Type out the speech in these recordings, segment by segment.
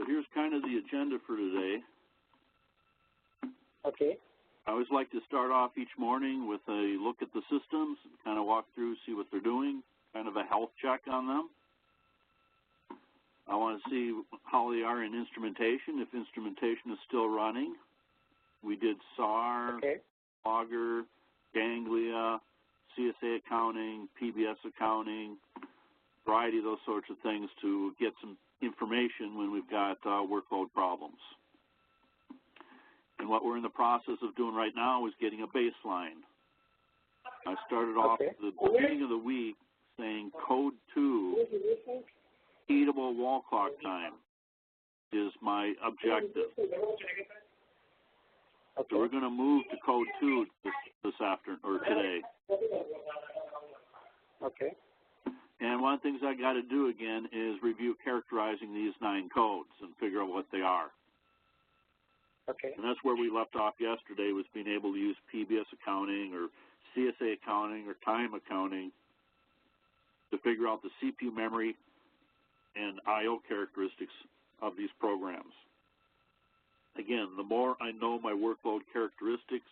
So here's kind of the agenda for today. Okay. I always like to start off each morning with a look at the systems, kind of walk through, see what they're doing, kind of a health check on them. I want to see how they are in instrumentation, if instrumentation is still running. We did SAR, Okay. Auger, Ganglia, CSA accounting, PBS accounting, variety of those sorts of things to get some information when we've got workload problems. And what we're in the process of doing right now is getting a baseline. I started off at the beginning of the week saying code 2, heatable wall clock time, is my objective. Okay. So we're going to move to code 2 this afternoon, or today. Okay. And one of the things I got to do again is review characterizing these 9 codes and figure out what they are. Okay. And that's where we left off yesterday, was being able to use PBS accounting or CSA accounting or time accounting to figure out the CPU memory and I/O characteristics of these programs. Again, the more I know my workload characteristics,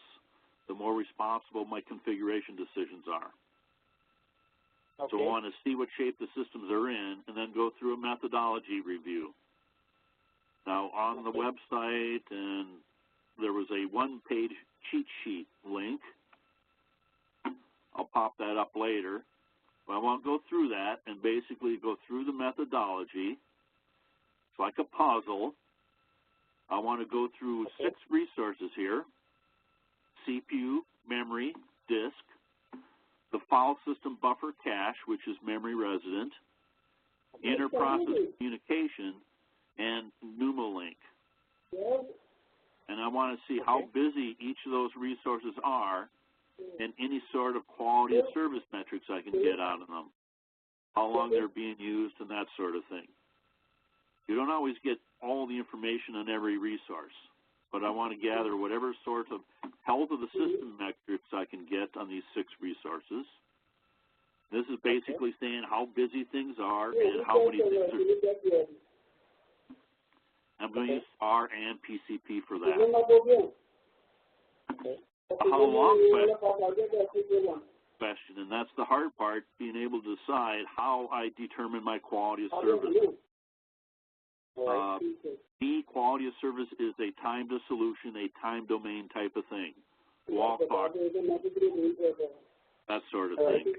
the more responsible my configuration decisions are. Okay. So I want to see what shape the systems are in and then go through a methodology review. Now, on the website, and there was a one-page cheat sheet link. I'll pop that up later. But I want to go through that and basically go through the methodology. It's like a puzzle. I want to go through 6 resources here: CPU, memory, disk, the file system buffer cache, which is memory resident, inter-process communication, and Numolink. And I want to see how busy each of those resources are and any sort of quality of service metrics I can get out of them, how long they're being used, and that sort of thing. You don't always get all the information on every resource, but I want to gather whatever sort of health of the system metrics I can get on these 6 resources. This is basically saying how busy things are and how many things are. I'm going to use R and PCP for that. How long question, and that's the hard part, being able to decide how I determine my quality of service. Quality of service is a time to solution, a time domain type of thing. Wall clock, that sort of thing.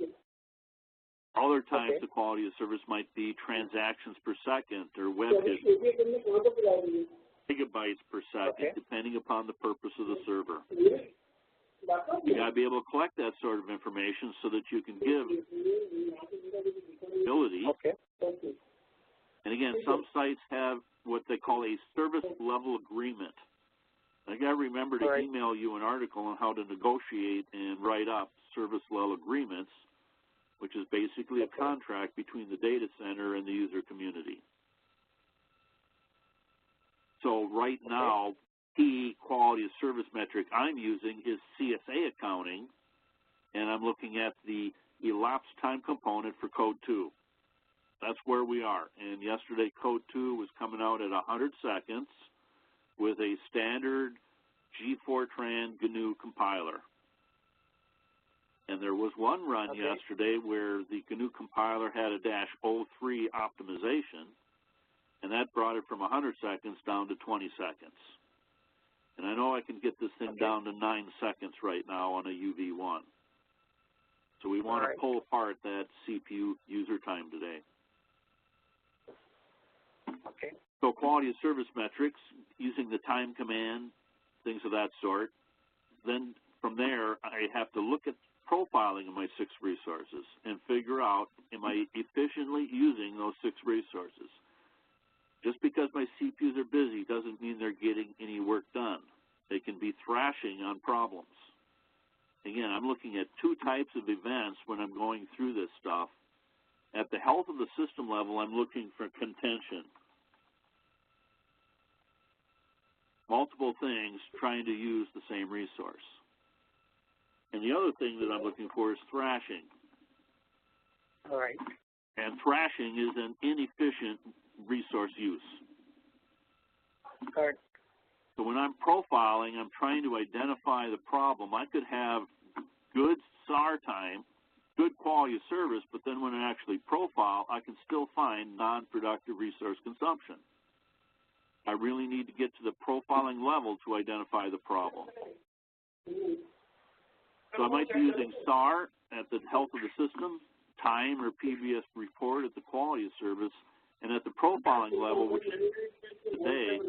Other times the quality of service might be transactions per second or web hits, gigabytes per second, depending upon the purpose of the server. You got to be able to collect that sort of information so that you can give ability. And again, some sites have what they call a service level agreement. I got to remember to email you an article on how to negotiate and write up service level agreements, which is basically a contract between the data center and the user community. So right now, key quality of service metric I'm using is CSA accounting, and I'm looking at the elapsed time component for code 2. That's where we are. And yesterday, code 2 was coming out at 100 seconds with a standard G4tran GNU compiler. And there was one run yesterday where the GNU compiler had a -03 optimization, and that brought it from 100 seconds down to 20 seconds. And I know I can get this thing down to 9 seconds right now on a UV1. So we want to pull apart that CPU user time today. So quality of service metrics, using the time command, things of that sort. Then from there, I have to look at profiling of my 6 resources and figure out, am I efficiently using those 6 resources? Just because my CPUs are busy doesn't mean they're getting any work done. They can be thrashing on problems. Again, I'm looking at 2 types of events when I'm going through this stuff. At the health of the system level, I'm looking for contention. Multiple things trying to use the same resource. And the other thing that I'm looking for is thrashing. And thrashing is an inefficient resource use. Correct. So when I'm profiling, I'm trying to identify the problem. I could have good SAR time, good quality of service, but then when I actually profile, I can still find non-productive resource consumption. I really need to get to the profiling level to identify the problem. So I might be using SAR at the health of the system, time or PBS report at the quality of service, and at the profiling level, which is today,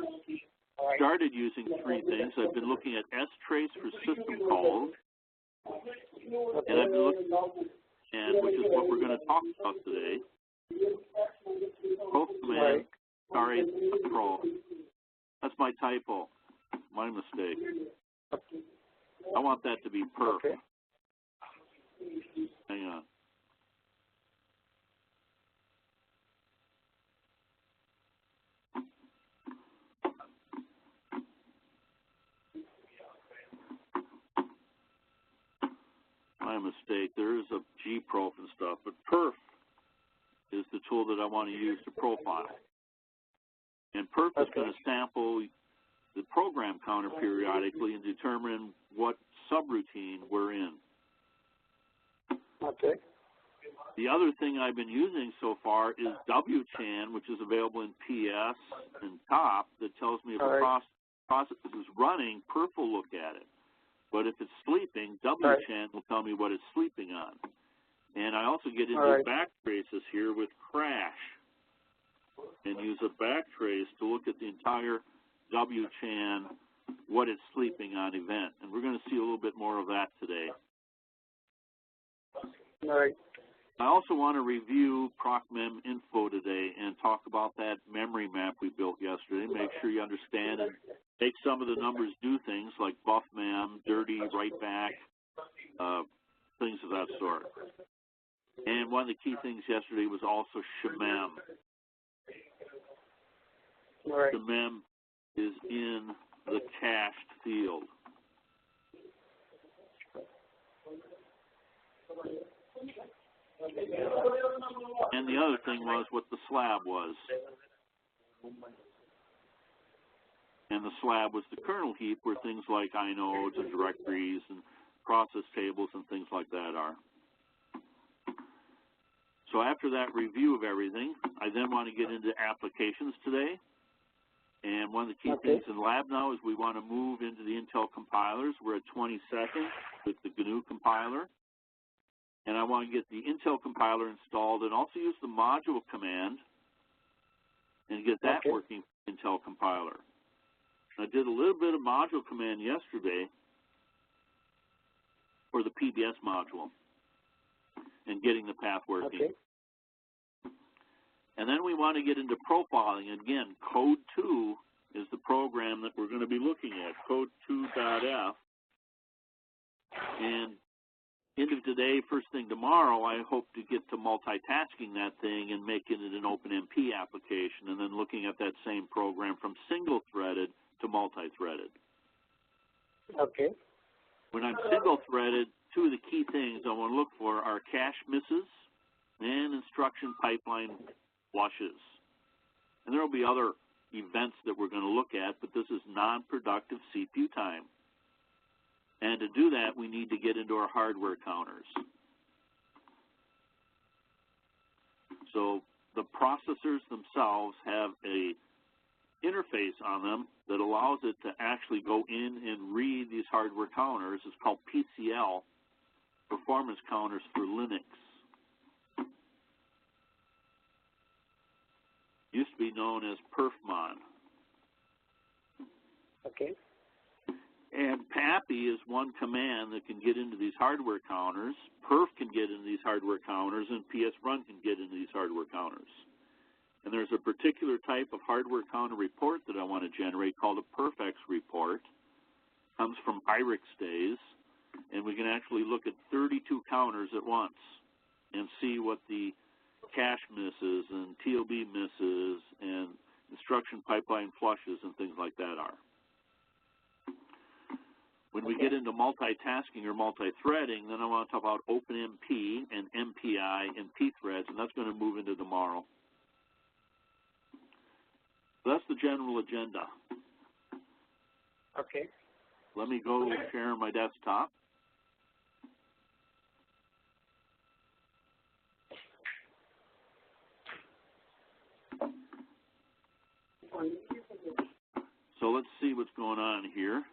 started using three things. I've been looking at S-trace for system calls, and I've been looking, and which is what we're going to talk about today. Perfomance Pro. That's my typo, my mistake. I want that to be perf. Okay. Hang on. My mistake. There is a G-prof and stuff, but perf is the tool that I want to use to profile. And perf is going to sample the program counter periodically and determine what subroutine we're in. Okay. The other thing I've been using so far is WCHAN, which is available in PS and TOP, that tells me if a process is running, perf will look at it. But if it's sleeping, WCHAN will tell me what it's sleeping on. And I also get into back traces here with crash and use a back trace to look at the entire WCHAN, what it's sleeping on event. And we're going to see a little bit more of that today. All right. I also want to review ProcMem info today and talk about that memory map we built yesterday. Make sure you understand and make some of the numbers do things like buff mem, dirty, write back, things of that sort. And one of the key things yesterday was also shemem. All right. Shemem is in the cached field. And the other thing was what the slab was. And the slab was the kernel heap where things like inodes and directories and process tables and things like that are. So after that review of everything, I then want to get into applications today. And one of the key things in lab now is we want to move into the Intel compilers. We're at 20 seconds with the GNU compiler. And I want to get the Intel compiler installed and also use the module command and get that working for Intel compiler. I did a little bit of module command yesterday for the PBS module and getting the path working. Okay. And then we want to get into profiling. Again, Code 2 is the program that we're going to be looking at, Code2.f. And end of today, first thing tomorrow, I hope to get to multitasking that thing and making it an OpenMP application and then looking at that same program from single-threaded to multi-threaded. Okay. When I'm single-threaded, two of the key things I want to look for are cache misses and instruction pipeline flushes. And there will be other events that we're going to look at, but this is non-productive CPU time. And to do that, we need to get into our hardware counters. So the processors themselves have a interface on them that allows it to actually go in and read these hardware counters. It's called PCL, Performance Counters for Linux. Used to be known as Perfmon. Okay. And PAPI is one command that can get into these hardware counters. Perf can get into these hardware counters, and PSRun can get into these hardware counters. And there's a particular type of hardware counter report that I want to generate called a Perfex report. Comes from IRIX days, and we can actually look at 32 counters at once and see what the cache misses and TOB misses and instruction pipeline flushes and things like that are. When we get into multitasking or multi-threading, then I want to talk about OpenMP and MPI and pthreads, and that's going to move into tomorrow. So that's the general agenda. Okay. Let me go share my desktop. So let's see what's going on here.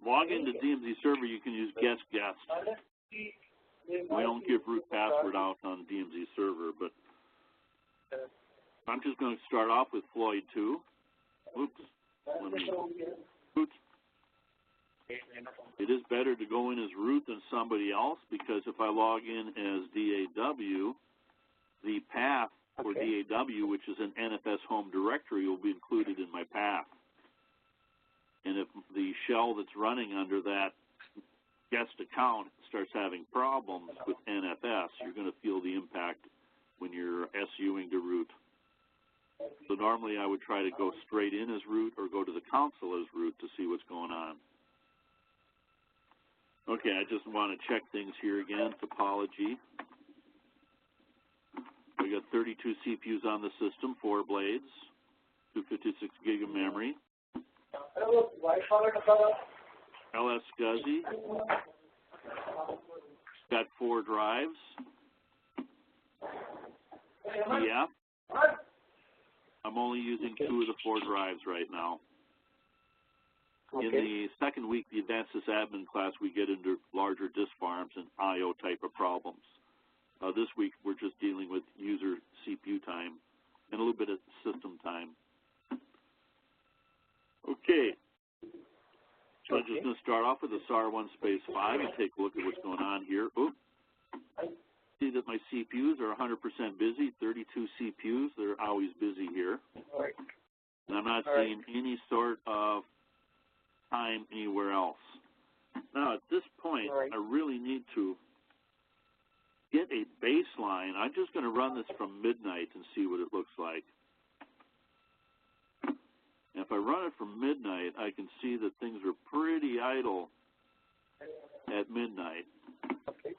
Log into DMZ server, you can use guest. We don't give root password out on DMZ server, but I'm just going to start off with Floyd 2. Oops. It is better to go in as root than somebody else, because if I log in as DAW, the path for DAW, which is an NFS home directory, will be included in my path. And if the shell that's running under that guest account starts having problems with NFS, you're going to feel the impact when you're SUing to root. So normally I would try to go straight in as root or go to the console as root to see what's going on. Okay, I just want to check things here again. Topology. We got 32 CPUs on the system, 4 blades, 256 gig of memory. LS SCSI. Got 4 drives. DF. I'm only using 2 of the 4 drives right now. Okay. In the second week, the Advanced Sysadmin class, we get into larger disk farms and I/O type of problems. This week, we're just dealing with user CPU time and a little bit of system time. Okay. So I'm just going to start off with the SAR1-5 and take a look at what's going on here. Oops. See that my CPUs are 100% busy, 32 CPUs. They're always busy here. And I'm not seeing any sort of time anywhere else. Now, at this point, I really need to get a baseline. I'm just going to run this from midnight and see what it looks like. And if I run it from midnight, I can see that things are pretty idle at midnight. Okay.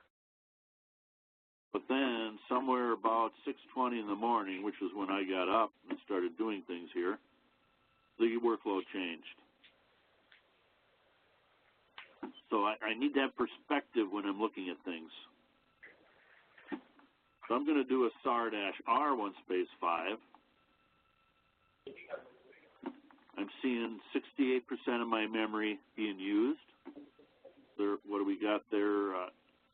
But then somewhere about 6:20 in the morning, which was when I got up and started doing things here, the workload changed. So I need that perspective when I'm looking at things. So I'm going to do a SAR-R1-5. I'm seeing 68% of my memory being used. What do we got there?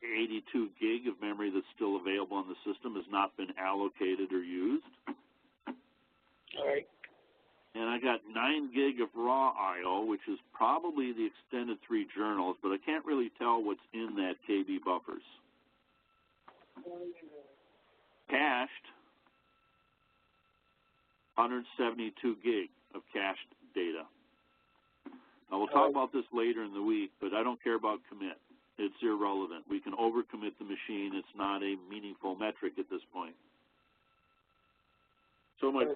82 gig of memory that's still available on the system has not been allocated or used. All right. And I got 9 gig of raw I/O, which is probably the extended 3 journals, but I can't really tell what's in that KB buffers. Cached, 172 gig of cached data. Now, we'll talk about this later in the week, but I don't care about commit. It's irrelevant. We can overcommit the machine. It's not a meaningful metric at this point. So my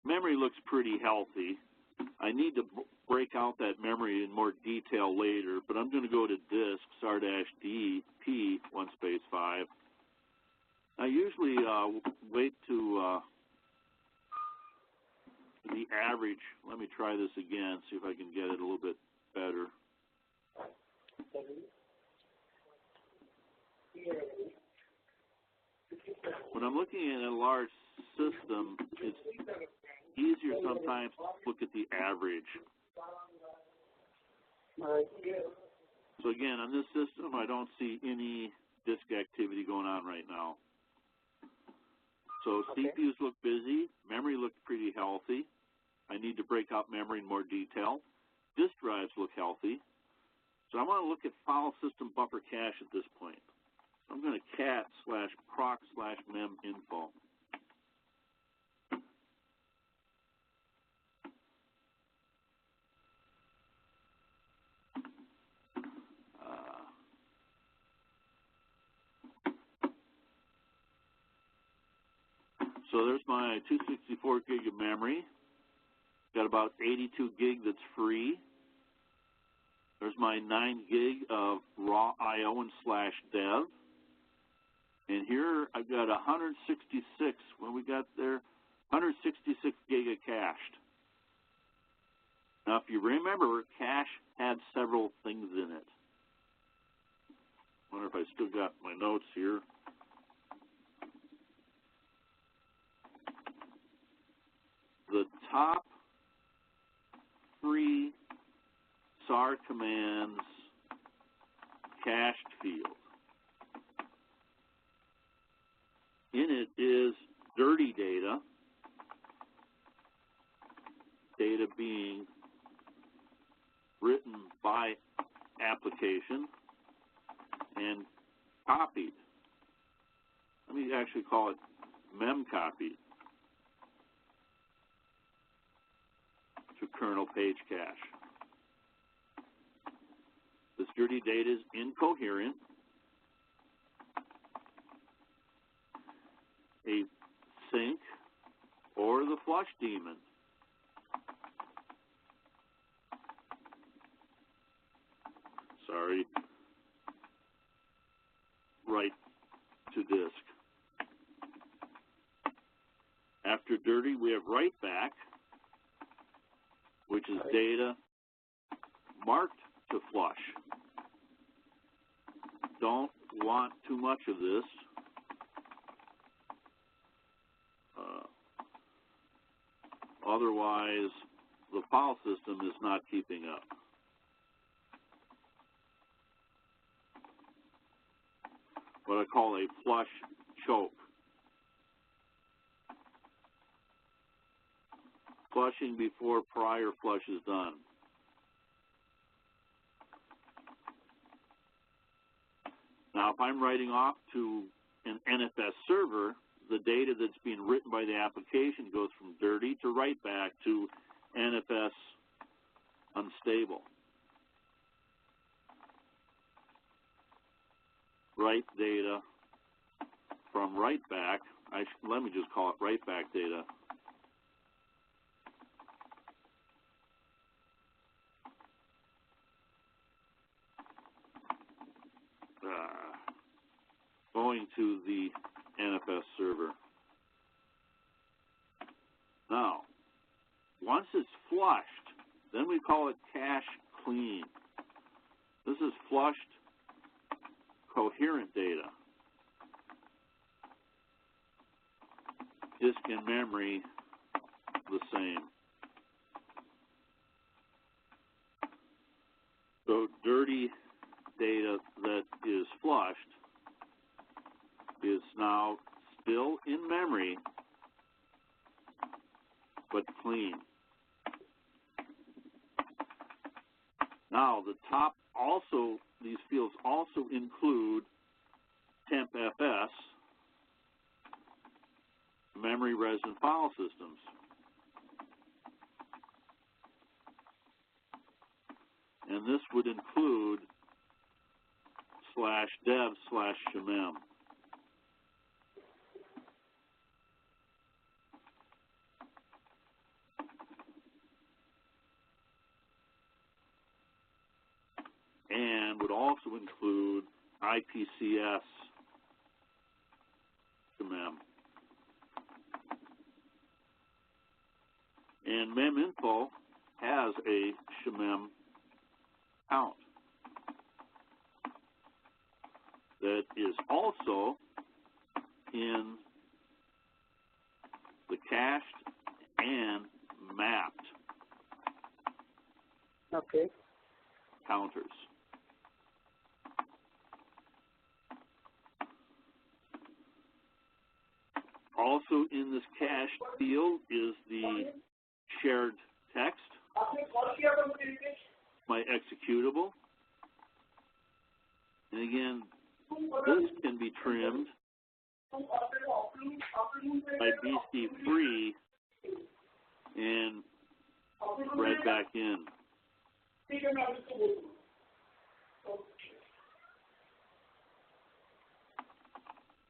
memory looks pretty healthy. I need to break out that memory in more detail later, but I'm going to go to disk SAR-D P1-5. I usually wait to the average. Let me try this again, see if I can get it a little bit better. When I'm looking at a large system, it's easier sometimes to look at the average. So again, on this system, I don't see any disk activity going on right now. So CPUs look busy, memory looks pretty healthy. I need to break out memory in more detail. Disk drives look healthy. So I want to look at file system buffer cache at this point. I'm going to cat/proc/mem info. So there's my 264 gig of memory. Got about 82 gig that's free. There's my 9 gig of raw I/O and /dev. And here I've got 166. When we got there, 166 giga cached. Now, if you remember, cache had several things in it. I wonder if I still got my notes here. The top 3 SAR commands cached field. In it is dirty data, data being written by application and copied. Let me actually call it mem copied to kernel page cache. This dirty data is incoherent. A sync or the flush daemon. Sorry. Write to disk. After dirty, we have write back, which is data marked to flush. Don't want too much of this. Otherwise, the file system is not keeping up. What I call a flush choke. Flushing before prior flush is done. Now, if I'm writing off to an NFS server, the data that's being written by the application goes from dirty to write back to NFS unstable. Write data from write back. Let me just call it write back data. Going to the NFS server. Now, once it's flushed, then we call it cache clean. This is flushed coherent data. Disk and memory, the same. So dirty data that is flushed is now still in memory, but clean. Now, the top also, these fields also include tempfs, memory resident file systems. And this would include /dev/shamem. And would also include IPCS shamem. And meminfo has a shamem count that is also in the cached and mapped counters. Also in this cached field is the shared text, my executable. And again, this can be trimmed by BC free and read back in.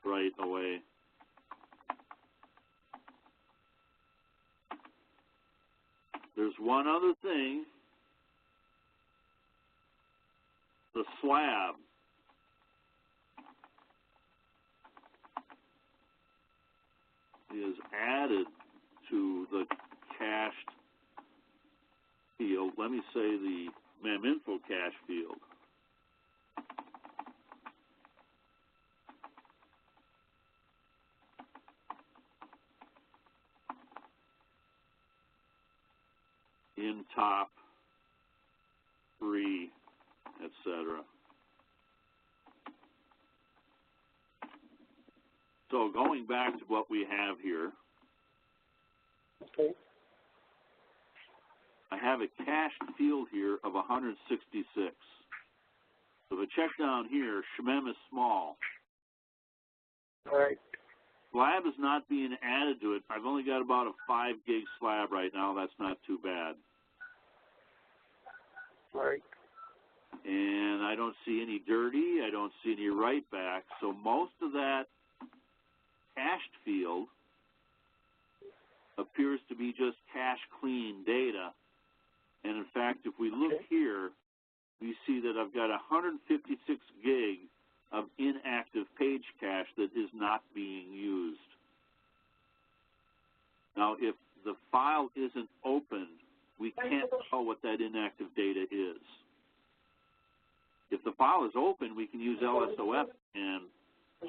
Right away. There's one other thing. The slab. Is added to the cached field. Let me say the meminfo cache field. In top 3, etc. So going back to what we have here, Okay. I have a cached field here of 166. So if I check down here, Shemem is small. All right. Slab is not being added to it. I've only got about a 5 gig slab right now. That's not too bad. All right. And I don't see any dirty. I don't see any write back. So most of that cached field appears to be just cache clean data. And in fact, if we look here, we see that I've got 156 gig of inactive page cache that is not being used. Now, if the file isn't opened, we can't tell what that inactive data is. If the file is open, we can use LSOF and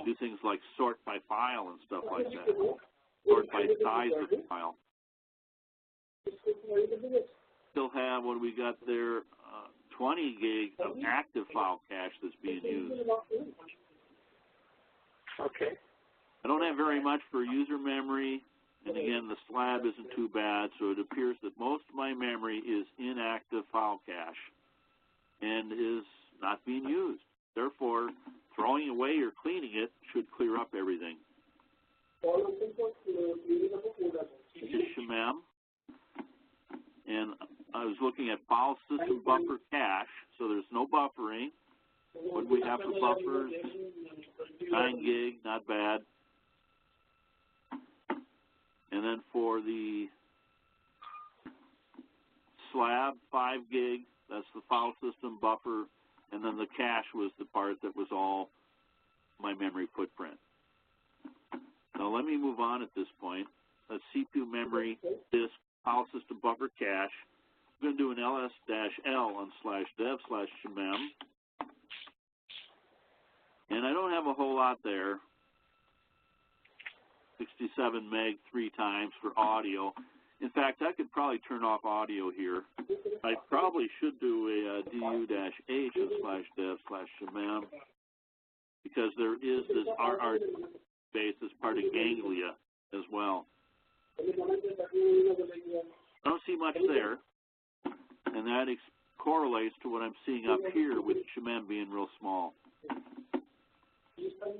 do things like sort by file and stuff like that, sort by size of the file. Still have what we got there, 20 gig of active file cache that's being used. Okay. I don't have very much for user memory, and again, the slab isn't too bad, so it appears that most of my memory is inactive file cache and is not being used. Therefore, throwing away or cleaning it should clear up everything. This is Shemem, and I was looking at file system buffer cache, so there's no buffering. What do we have for buffers? 9 gig, not bad. And then for the slab, 5 gig, that's the file system buffer, and then the cache was the part that was all my memory footprint. Now let me move on at this point. Let's CPU memory, disk, file system buffer cache. I'm going to do an ls-l on /dev/shemem. And I don't have a whole lot there. 67 meg 3 times for audio. In fact, I could probably turn off audio here. I probably should do a du-h on /dev/shemem because there is this RR base as part of Ganglia as well. I don't see much there, and that correlates to what I'm seeing up here with Shemem being real small.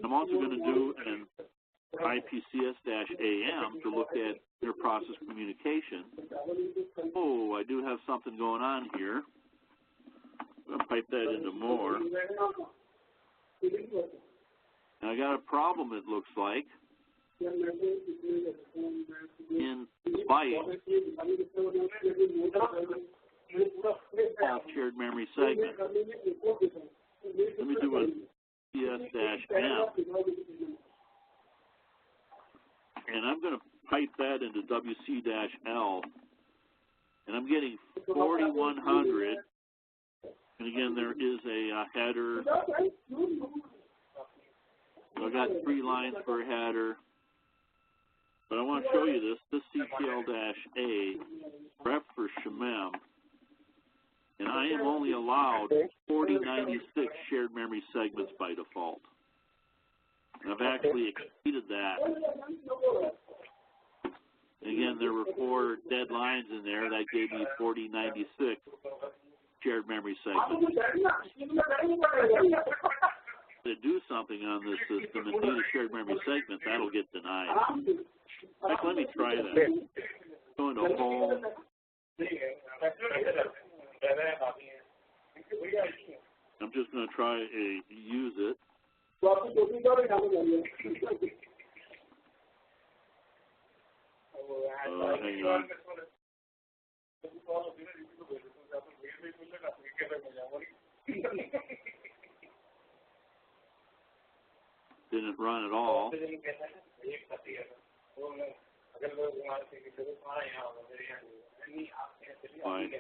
I'm also going to do an IPCS-AM to look at inter-process communication. Oh, I do have something going on here. I'm going to pipe that into more. And I got a problem, it looks like, in bytes of shared memory segment. Let me do a CS-M. And I'm going to pipe that into WC-L. And I'm getting 4100. And again, there is a header. So I got 3 lines per header. But I want to show you this. This CTL-A prep for Shemem. And I am only allowed 4096 shared memory segments by default. And I've actually exceeded that. Again, there were 4 dead lines in there. That gave me 4096 shared memory segments. To do something on this system and need a shared memory segment, that'll get denied. In fact, let me try that. Go into home. I'm just going to try to use it. Hang on. Didn't run at all. Fine.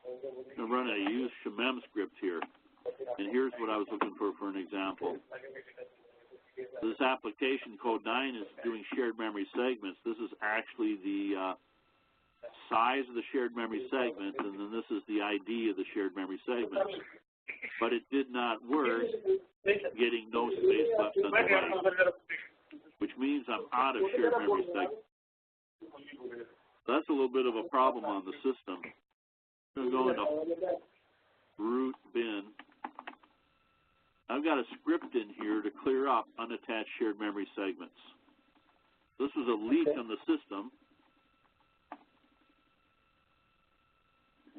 I'm going to run a use Shemem script here. And here's what I was looking for an example. This application code 9 is doing shared memory segments. This is actually the size of the shared memory segment, and then this is the ID of the shared memory segment. But it did not work getting no space left on the right, which means I'm out of shared memory segment. That's a little bit of a problem on the system. I'm going to go into root bin. I've got a script in here to clear up unattached shared memory segments. This was a leak on the system.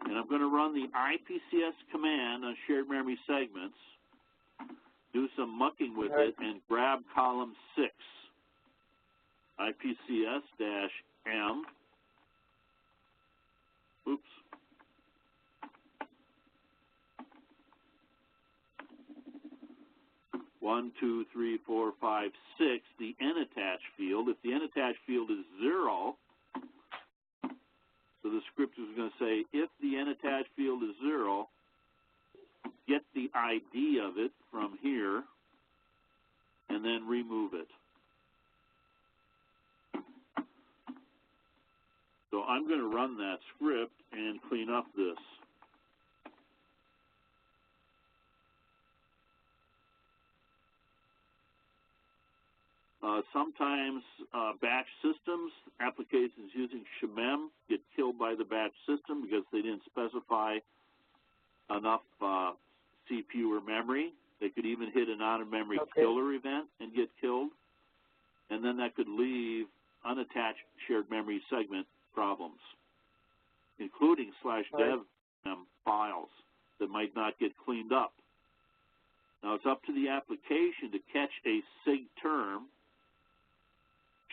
And I'm going to run the IPCS command on shared memory segments, do some mucking with it, and grab column 6, IPCS-M. Oops. One, two, three, four, five, 6, the N-attached field. If the N-attached field is 0, so the script is going to say, if the N-attached field is 0, get the ID of it from here, and then remove it. So I'm going to run that script and clean up this. Sometimes batch systems, applications using Shemem get killed by the batch system because they didn't specify enough CPU or memory. They could even hit an out-of-memory killer event and get killed. And then that could leave unattached shared memory segment problems, including /dev files that might not get cleaned up. Now, it's up to the application to catch a SIG term,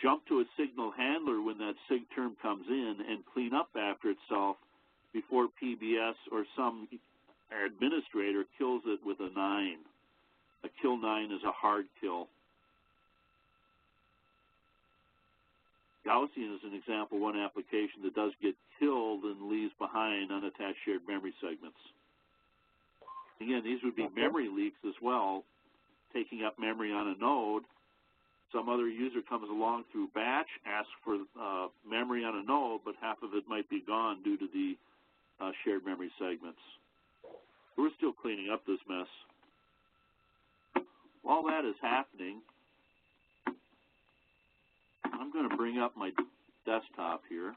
jump to a signal handler when that SIG term comes in, and clean up after itself before PBS or some administrator kills it with a 9. A kill 9 is a hard kill. Gaussian is an example, one application that does get killed and leaves behind unattached shared memory segments. Again, these would be memory leaks as well, taking up memory on a node. Some other user comes along through batch, asks for memory on a node, but half of it might be gone due to the shared memory segments. We're still cleaning up this mess. While that is happening, I'm going to bring up my desktop here.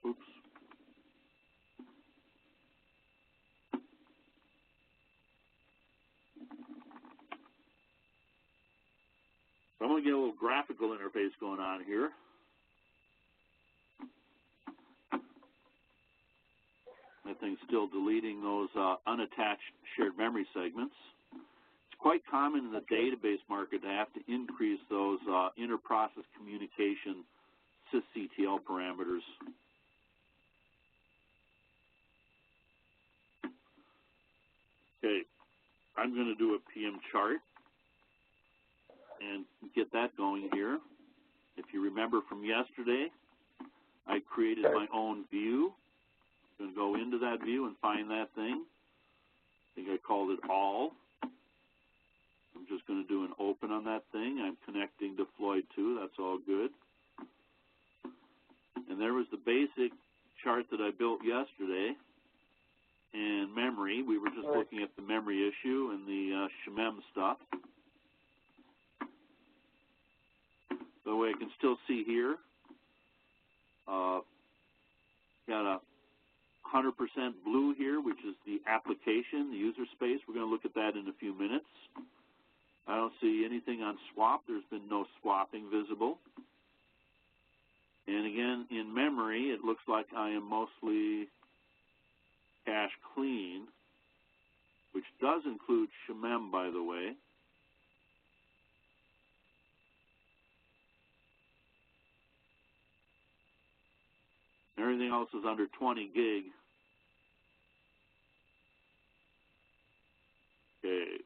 Oops. So I'm going to get a little graphical interface going on here. That thing's still deleting those unattached shared memory segments. It's quite common in the database market to have to increase those inter-process communication sysctl parameters. Okay, I'm going to do a PM chart and get that going here. If you remember from yesterday, I created my own view. I'm going to go into that view and find that thing. I think I called it all. I'm just going to do an open on that thing. I'm connecting to Floyd 2. That's all good. And there was the basic chart that I built yesterday. And memory, we were just looking at the memory issue and the Shemem stuff. The way I can still see here, got a 100% blue here, which is the application, the user space. We're going to look at that in a few minutes. I don't see anything on swap. There's been no swapping visible. And again, in memory, it looks like I am mostly cache clean, which does include Shemem, by the way. Everything else is under 20 gig. Okay.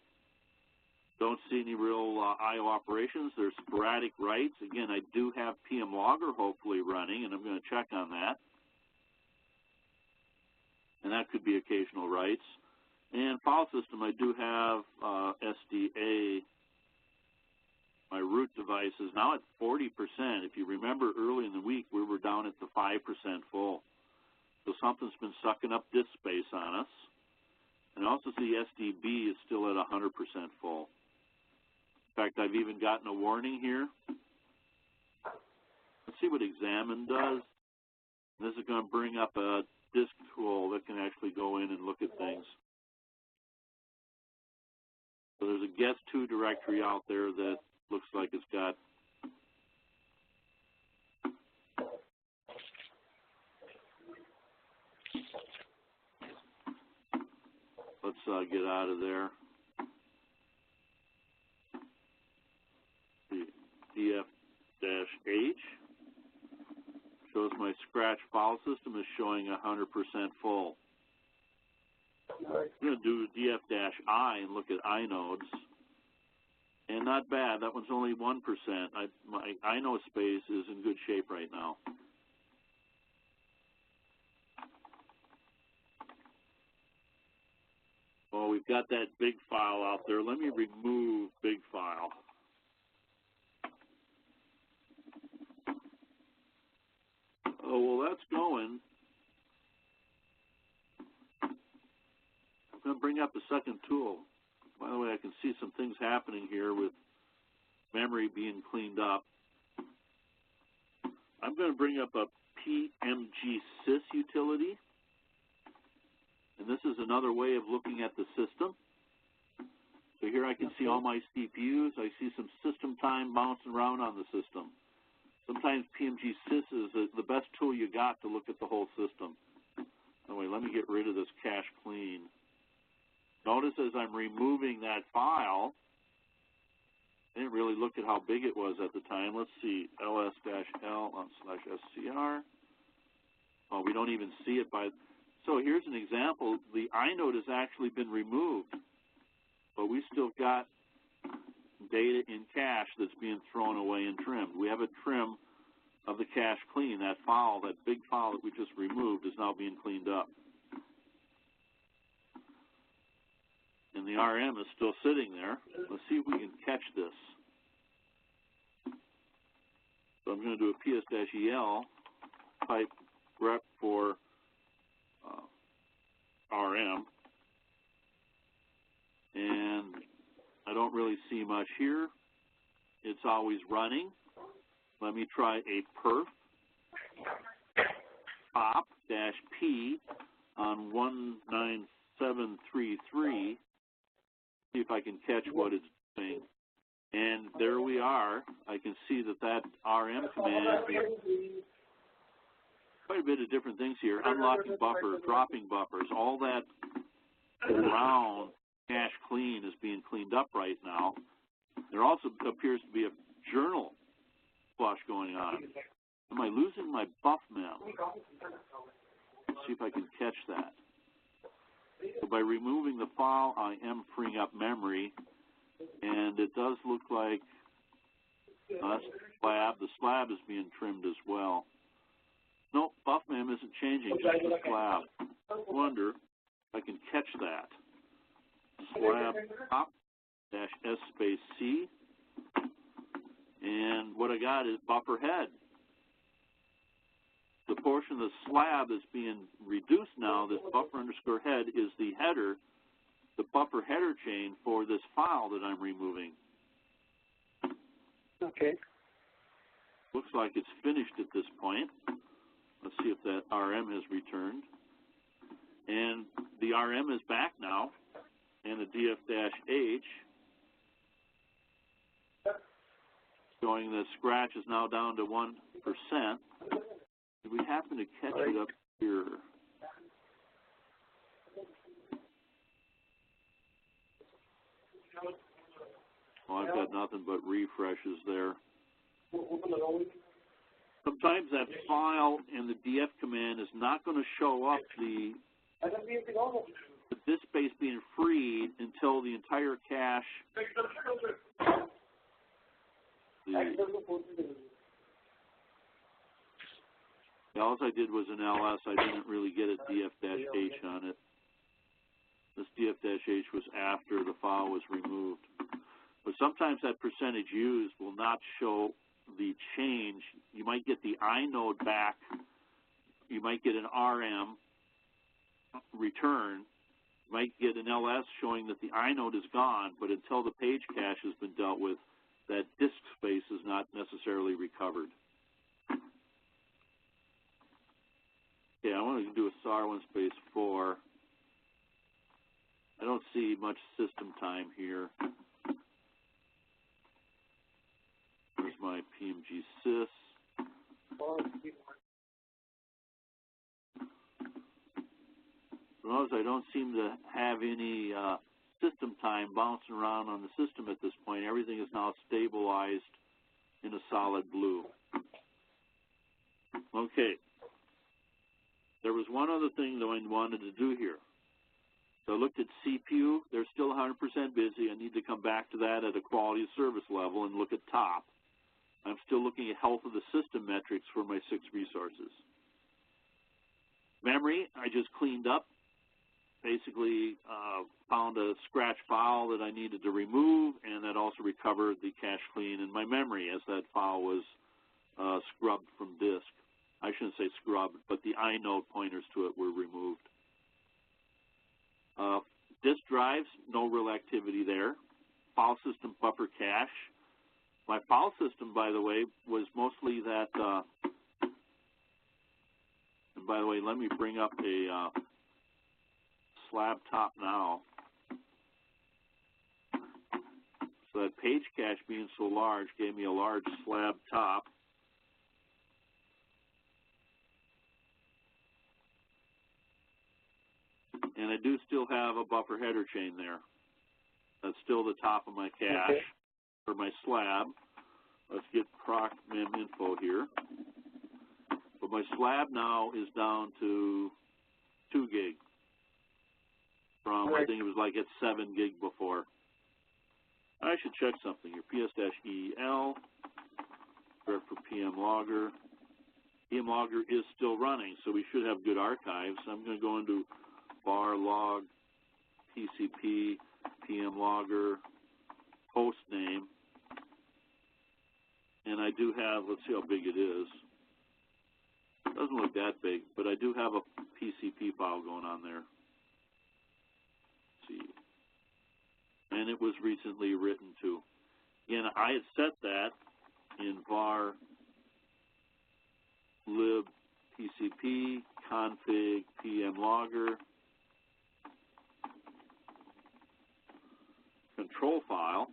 Don't see any real I/O operations. There's sporadic writes. Again, I do have PM Logger hopefully running, and I'm going to check on that. And that could be occasional writes. And file system, I do have SDA. My root device is now at 40%. If you remember early in the week, we were down at the 5% full. So something's been sucking up disk space on us. And also see SDB is still at 100% full. In fact, I've even gotten a warning here. Let's see what examine does. This is going to bring up a disk tool that can actually go in and look at things. So there's a guest2 directory out there that looks like it's got let's get out of there. The df-h shows my scratch file system is showing 100% full. I'm going to do df-i and look at inodes. And not bad. That one's only 1%. My inode space is in good shape right now. Well, we've got that big file out there. Let me remove big file. Oh, well, that's going. I'm going to bring up the second tool. By the way, I can see some things happening here with memory being cleaned up. I'm going to bring up a PMGsys utility. And this is another way of looking at the system. So here I can see all my CPUs. I see some system time bouncing around on the system. Sometimes PMGsys is the best tool you got to look at the whole system. Anyway, let me get rid of this cache clean. Notice as I'm removing that file, I didn't really look at how big it was at the time. Let's see, ls-l/scr. Oh, we don't even see it by... So here's an example. The inode has actually been removed, but we still got data in cache that's being thrown away and trimmed. We have a trim of the cache clean. That file, that big file that we just removed, is now being cleaned up. And the RM is still sitting there. Let's see if we can catch this. So I'm going to do a ps-el type grep for RM. And I don't really see much here. It's always running. Let me try a perf pop-p on 19733. See if I can catch what it's doing. And there we are. I can see that that RM command, quite a bit of different things here. Unlocking buffer, dropping buffers, all that around cache clean is being cleaned up right now. There also appears to be a journal flush going on. Am I losing my buff mem? Let's see if I can catch that. So by removing the file, I am freeing up memory, and it does look like that's the slab is being trimmed as well. No, buff mem isn't changing, just the slab. I wonder if I can catch that. Slab pop -s space C, and what I got is buffer head. The portion of the slab that's being reduced now, this buffer underscore head, is the header, the buffer header chain for this file that I'm removing. Okay. Looks like it's finished at this point. Let's see if that RM has returned. And the RM is back now, and the df-h showing the scratch is now down to 1%. Do we happen to catch it up here? Well, I've got nothing but refreshes there. Sometimes that file in the df command is not going to show up the disk space being freed until the entire cache. All I did was an ls. I didn't really get a df-h on it. This df-h was after the file was removed. But sometimes that percentage used will not show the change. You might get the inode back. You might get an RM return. You might get an ls showing that the inode is gone, but until the page cache has been dealt with, that disk space is not necessarily recovered. Okay, I want to do a SAR1 space 4. I don't see much system time here. Here's my PMG sys. Notice I don't seem to have any system time bouncing around on the system at this point. Everything is now stabilized in a solid blue. Okay. There was one other thing that I wanted to do here. So I looked at CPU. They're still 100% busy. I need to come back to that at a quality of service level and look at top. I'm still looking at health of the system metrics for my 6 resources. Memory, I just cleaned up. Basically found a scratch file that I needed to remove, and that also recovered the cache clean in my memory as that file was scrubbed from disk. I shouldn't say scrubbed, but the inode pointers to it were removed. Disk drives, no real activity there. File system buffer cache. My file system, by the way, was mostly that, and by the way, let me bring up a slab top now. So that page cache being so large gave me a large slab top. And I do still have a buffer header chain there. That's still the top of my cache, or my slab. Let's get proc mem info here. But my slab now is down to 2 gig. From, I think it was like at 7 gig before. I should check something here. ps-el, correct for PM logger. PM logger is still running, so we should have good archives. I'm going to go into var log, PCP, PM logger, host name. And I do have, let's see how big it is. It doesn't look that big, but I do have a PCP file going on there. Let's see. And it was recently written too. Again, I had set that in var lib PCP config PM logger control file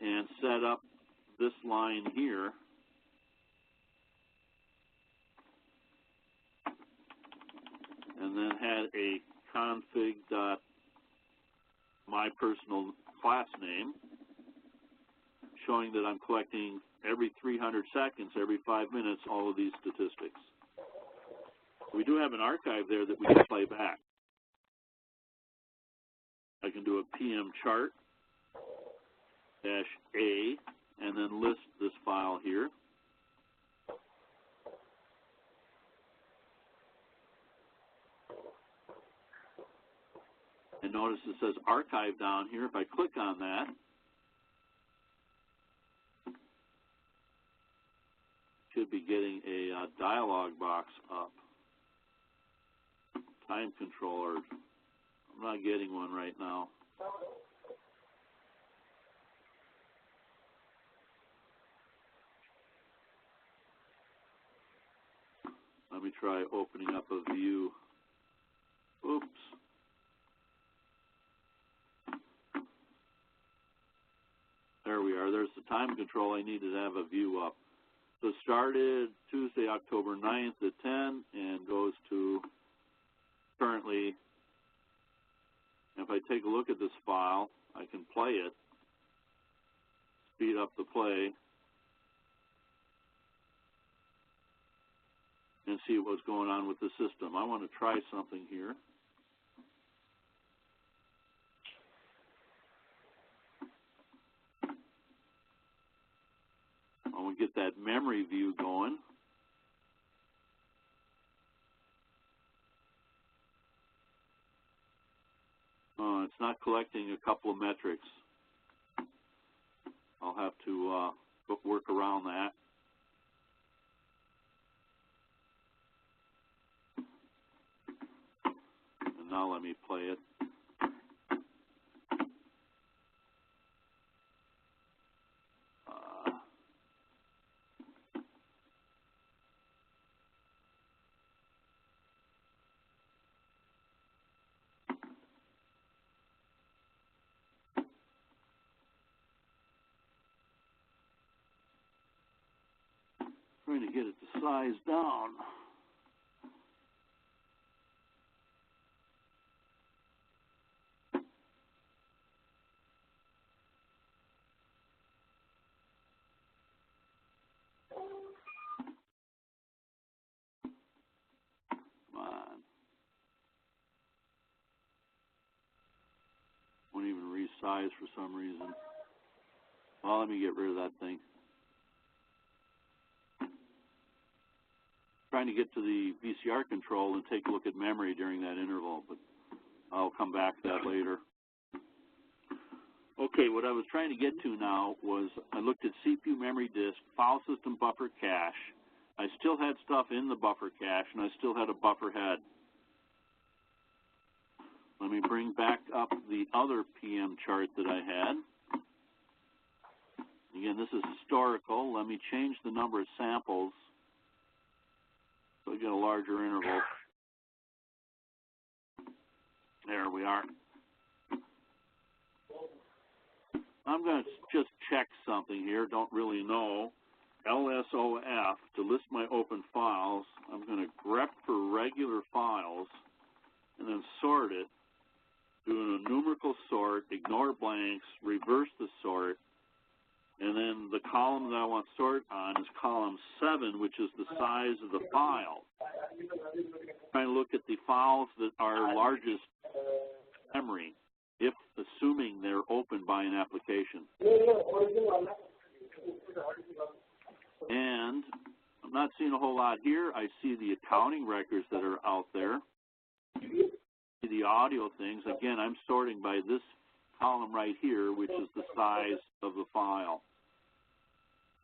and set up this line here and then had a config.mypersonal class name showing that I'm collecting every 300 seconds, every 5 minutes, all of these statistics. We do have an archive there that we can play back. I can do a PM chart -A and then list this file here. And notice it says archive down here. If I click on that, should be getting a dialog box up. Time controller. I'm not getting one right now. Let me try opening up a view. Oops. There we are. There's the time control. I needed to have a view up. So it started Tuesday, October 9th at 10 and goes to currently. If I take a look at this file, I can play it, speed up the play. and see what's going on with the system. I want to try something here. I want to get that memory view going. It's not collecting a couple of metrics. I'll have to work around that. And now let me play it. Trying to get it to size down. Come on. Won't even resize for some reason. Well, let me get rid of that thing. Trying to get to the VCR control and take a look at memory during that interval, but I'll come back to that later. Okay, what I was trying to get to now was I looked at CPU memory disk, file system buffer cache. I still had stuff in the buffer cache, and I still had a buffer head. Let me bring back up the other PM chart that I had. Again, this is historical. Let me change the number of samples so we get a larger interval. There we are. I'm going to just check something here. Don't really know. LSOF to list my open files. I'm going to grep for regular files and then sort it. Do a numerical sort, ignore blanks, reverse the sort, and then the column that I want to sort on is column 7, which is the size of the file. Trying to look at the files that are largest memory, if assuming they're opened by an application. And I'm not seeing a whole lot here. I see the accounting records that are out there. The audio things, again, I'm sorting by this column right here, which is the size of the file.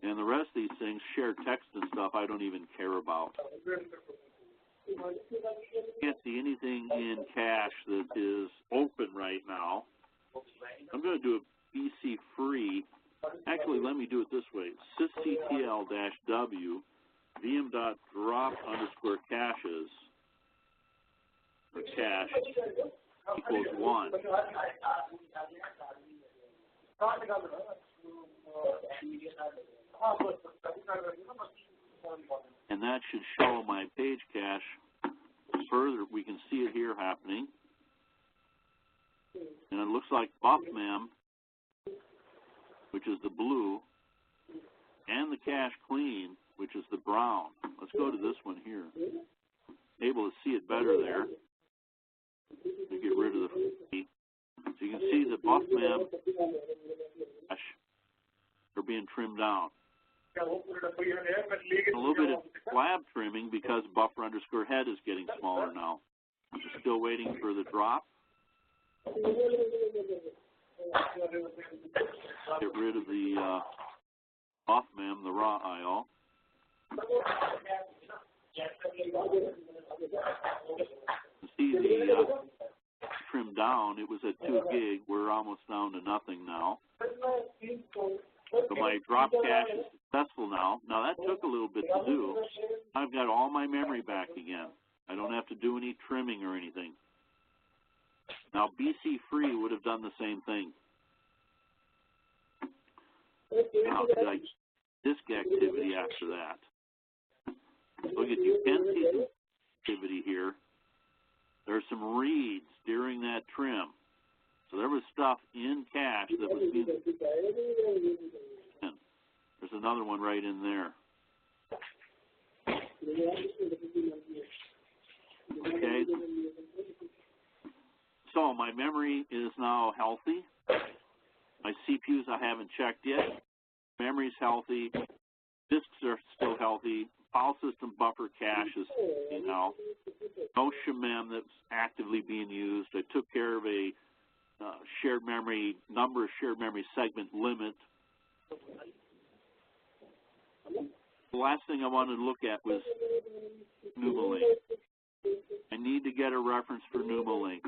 And the rest of these things, shared text and stuff, I don't even care about. Can't see anything in cache that is open right now. I'm going to do a BC free. Actually, let me do it this way. sysctl-w vm.drop_caches or cache equals 1. And that should show my page cache further. We can see it here happening. And it looks like buffmem, which is the blue, and the cache clean, which is the brown. Let's go to this one here. Able to see it better there. To get rid of the free. So you can see the buffmem cache are being trimmed down. A little bit of slab trimming because buffer_head is getting smaller now. I'm still waiting for the drop. Get rid of the buffmem, the raw IO. You see the trim down. It was at 2 gig. We're almost down to nothing now. So my drop cache is successful now. Now that took a little bit to do. I've got all my memory back again. I don't have to do any trimming or anything. Now BC free would have done the same thing. Now did I disk activity after that? Look at, you can see some activity here. There's some reads during that trim. So there was stuff in cache that was being. There's another one right in there. my memory is now healthy. My CPUs I haven't checked yet. Memory's healthy. Disks are still healthy. File system buffer cache is now. No shemem that's actively being used. I took care of a shared memory, number of shared memory segment limit. The last thing I wanted to look at was Numalink. I need to get a reference for Numalink.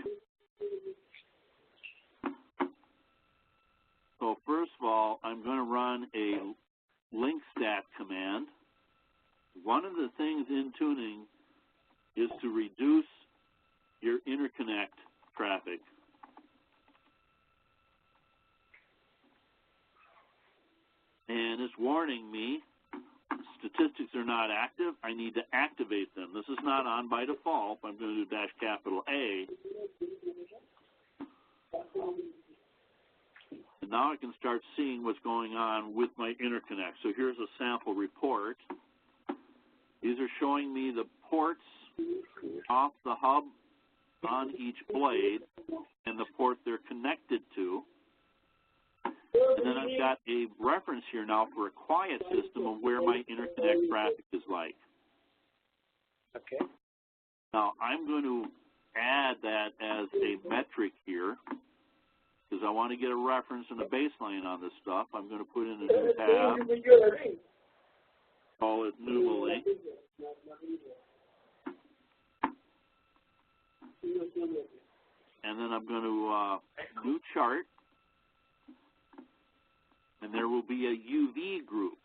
So first of all, I'm going to run a link stat command. One of the things in tuning is to reduce your interconnect traffic. And it's warning me statistics are not active. I need to activate them. This is not on by default. I'm going to do -A. And now I can start seeing what's going on with my interconnect. So here's a sample report. These are showing me the ports off the hub on each blade and the port they're connected to. And then I've got a reference here now for a quiet system of where my interconnect traffic is like. Okay. Now I'm going to add that as a metric here because I want to get a reference and a baseline on this stuff. I'm going to put in a new tab, call it Numalink. And then I'm going to new chart. And there will be a UV group.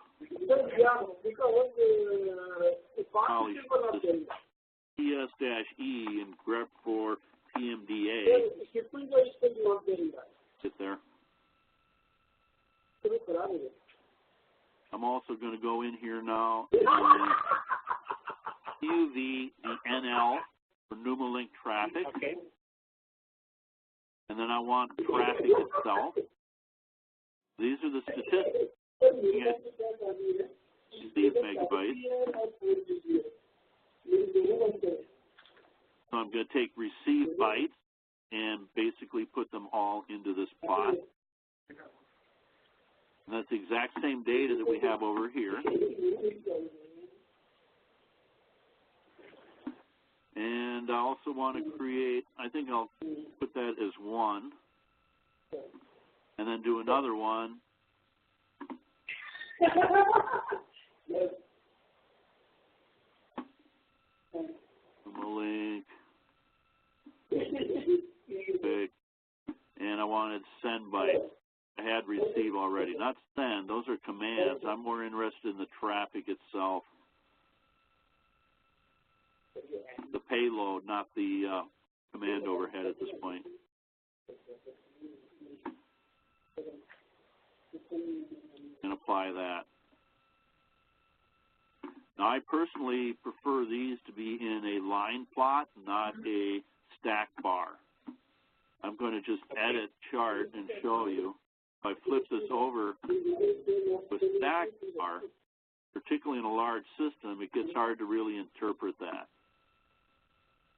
PS-E and grep for PMDA. Sit there. I'm also going to go in here now and UV the NL for Numalink traffic. Okay. And then I want traffic itself. These are the statistics. You get these megabytes. So I'm going to take receive bytes and basically put them all into this plot. And that's the exact same data that we have over here. And I also want to create, I think I'll put that as 1. And then do another one. Link. And I wanted send bytes. I had receive already. Not send, those are commands. I'm more interested in the traffic itself. The payload, not the command overhead at this point. And apply that. Now, I personally prefer these to be in a line plot, not a stack bar. I'm going to just edit chart and show you. If I flip this over with stack bar, particularly in a large system, it gets hard to really interpret that.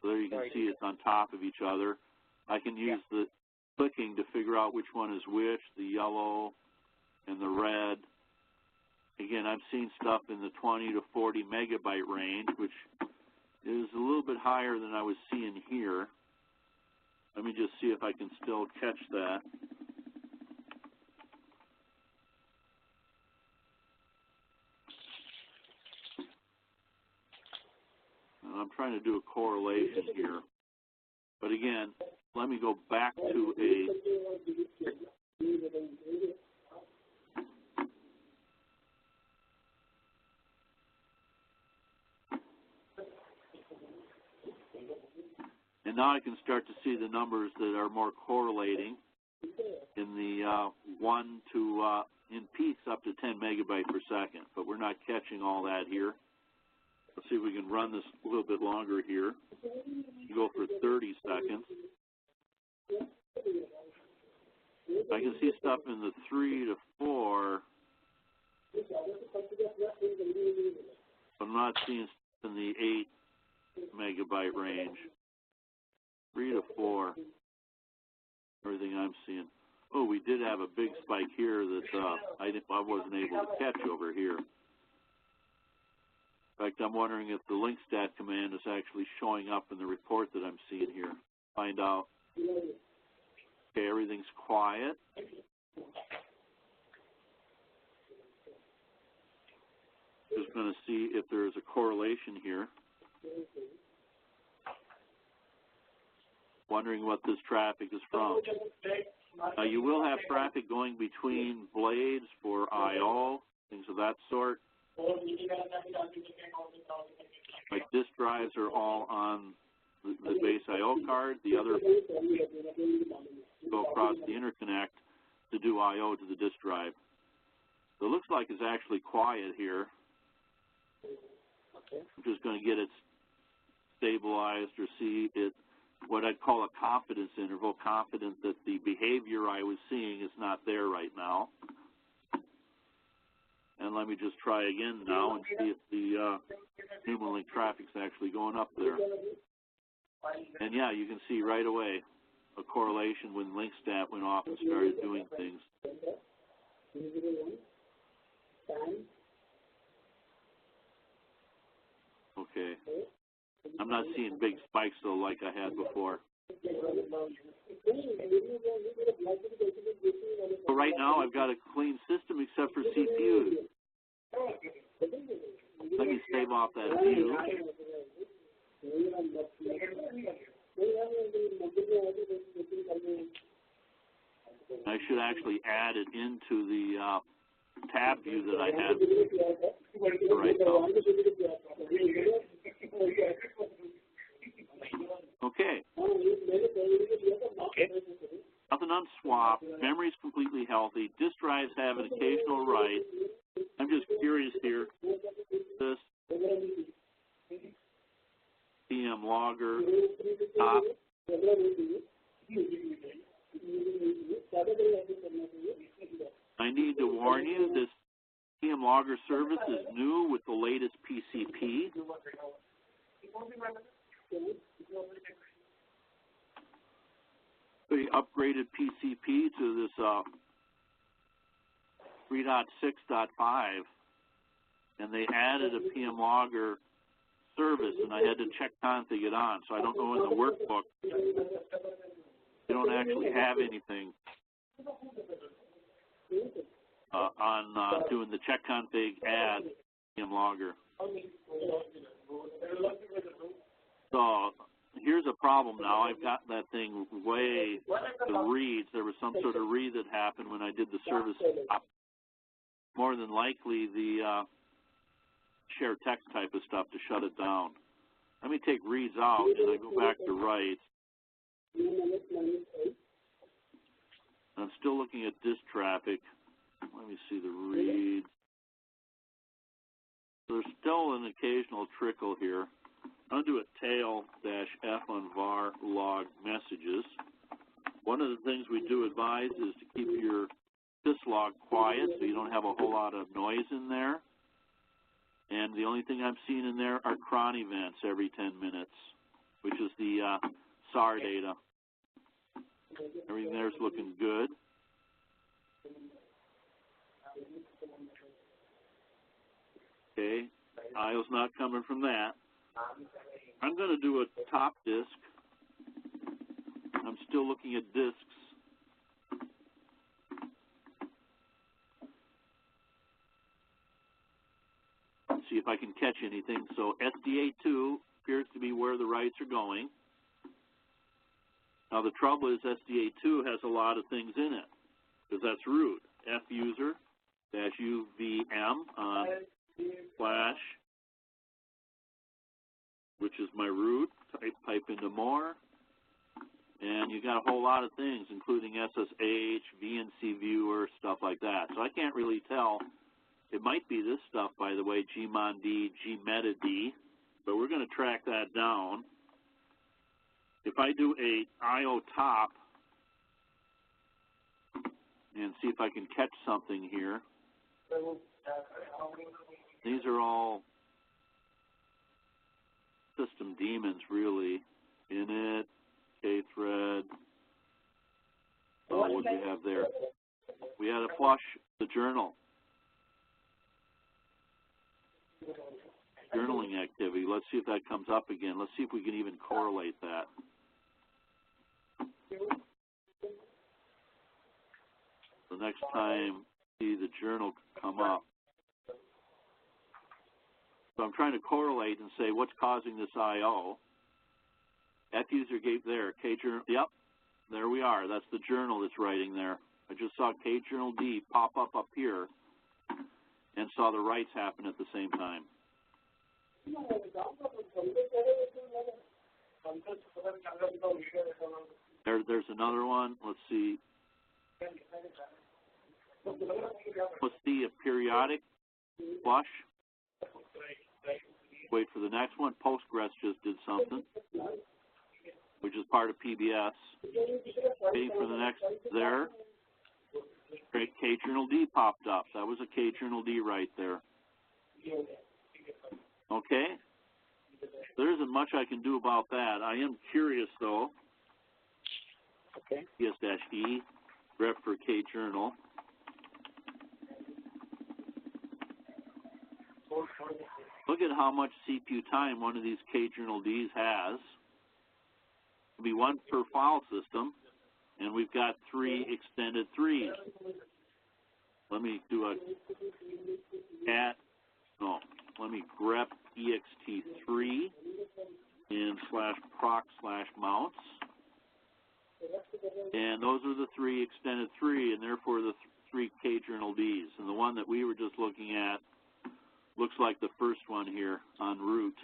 So there you can see it's on top of each other. I can use the clicking to figure out which one is which, the yellow and the red. Again, I've seen stuff in the 20 to 40 megabyte range, which is a little bit higher than I was seeing here. Let me just see if I can still catch that. I'm trying to do a correlation here. But again, let me go back to a and now I can start to see the numbers that are more correlating in the 1 to, in peaks up to 10 megabyte per second. But we're not catching all that here. Let's see if we can run this a little bit longer here. Go for 30 seconds. I can see stuff in the 3 to 4. But I'm not seeing stuff in the 8 megabyte range. 3 to 4. everything I'm seeing. Oh, we did have a big spike here that I wasn't able to catch over here. In fact, I'm wondering if the link stat command is actually showing up in the report that I'm seeing here. Find out. Okay, everything's quiet. Just going to see if there is a correlation here. Wondering what this traffic is from. Now, you will have traffic going between blades for I/O, things of that sort. Like disk drives are all on the base I/O card. The other go across the interconnect to do I/O to the disk drive. So it looks like it's actually quiet here. I'm just going to get it stabilized or see it, what I'd call a confidence interval, confident that the behavior I was seeing is not there right now. And let me just try again now and see if the NumaLink traffic's actually going up there. And yeah, you can see right away a correlation when LinkStat went off and started doing things. Okay. I'm not seeing big spikes though like I had before. So right now I've got a clean system except for CPU. Let me save off that view. I should actually add it into the tab view that I had right now. Okay. Nothing on swap. Memory's completely healthy. Disk drives have an occasional write. I'm just curious here. This PM logger top. I need to warn you, this PM logger service is new with the latest PCP. They upgraded PCP to this 3.6.5, and they added a PM logger service, and I had to check config it on. So I don't know in the workbook, they don't actually have anything on doing the check config add PM logger. So here's a problem now. I've got that thing way the reads. There was some sort of read that happened when I did the service stop. More than likely the share text type of stuff to shut it down. Let me take reads out and I go back to writes. I'm still looking at disk traffic. Let me see the reads. There's still an occasional trickle here. I'm going to do a tail-f on var log messages. One of the things we do advise is to keep your syslog quiet so you don't have a whole lot of noise in there. And the only thing I'm seeing in there are cron events every 10 minutes, which is the SAR data. Everything there's looking good. Okay, IO's not coming from that. I'm going to do a top disk. I'm still looking at disks. Let's see if I can catch anything. So SDA2 appears to be where the writes are going. Now the trouble is SDA2 has a lot of things in it, because that's root. fuser-uvm on flash, which is my root. Pipe into more. And you got a whole lot of things, including SSH, VNC viewer, stuff like that. So I can't really tell. It might be this stuff, by the way, gmond, gmetad, but we're going to track that down. If I do a IO top and see if I can catch something here, these are all system daemons, really. Init, kthread, did we have there? We had a flush the journal. Journaling activity. Let's see if that comes up again. Let's see if we can even correlate that. The next time see the journal come up. So I'm trying to correlate and say what's causing this I/O. F user gave there. K journal. Yep, there we are. That's the journal that's writing there. I just saw K journal D pop up here and saw the writes happen at the same time. There's another one. Let's see. Let's see a periodic flush. Wait for the next one. Postgres just did something, which is part of PBS. Waiting for the next there. Great, K journal D popped up. That was a K journal D right there. Okay. There isn't much I can do about that. I am curious though. Okay. PS-E, rep for K journal. Look at how much CPU time one of these K journal Ds has. It'll be one per file system, and we've got 3 extended 3s. Let me do a let me grep ext3 in /proc/mounts. And those are the 3 extended 3, and therefore the 3 K journal Ds. And the one that we were just looking at looks like the first one here on root.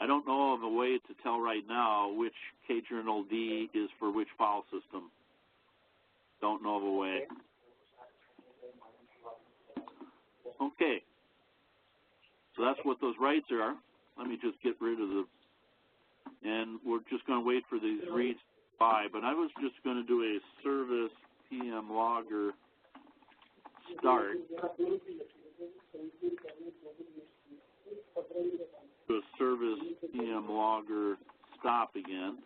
I don't know of a way to tell right now which K journal D is for which file system. Don't know of a way. Okay. So that's what those writes are. Let me just get rid of the, and we're just going to wait for these reads by, but I was just going to do a service PM logger start. To a service PM logger stop again.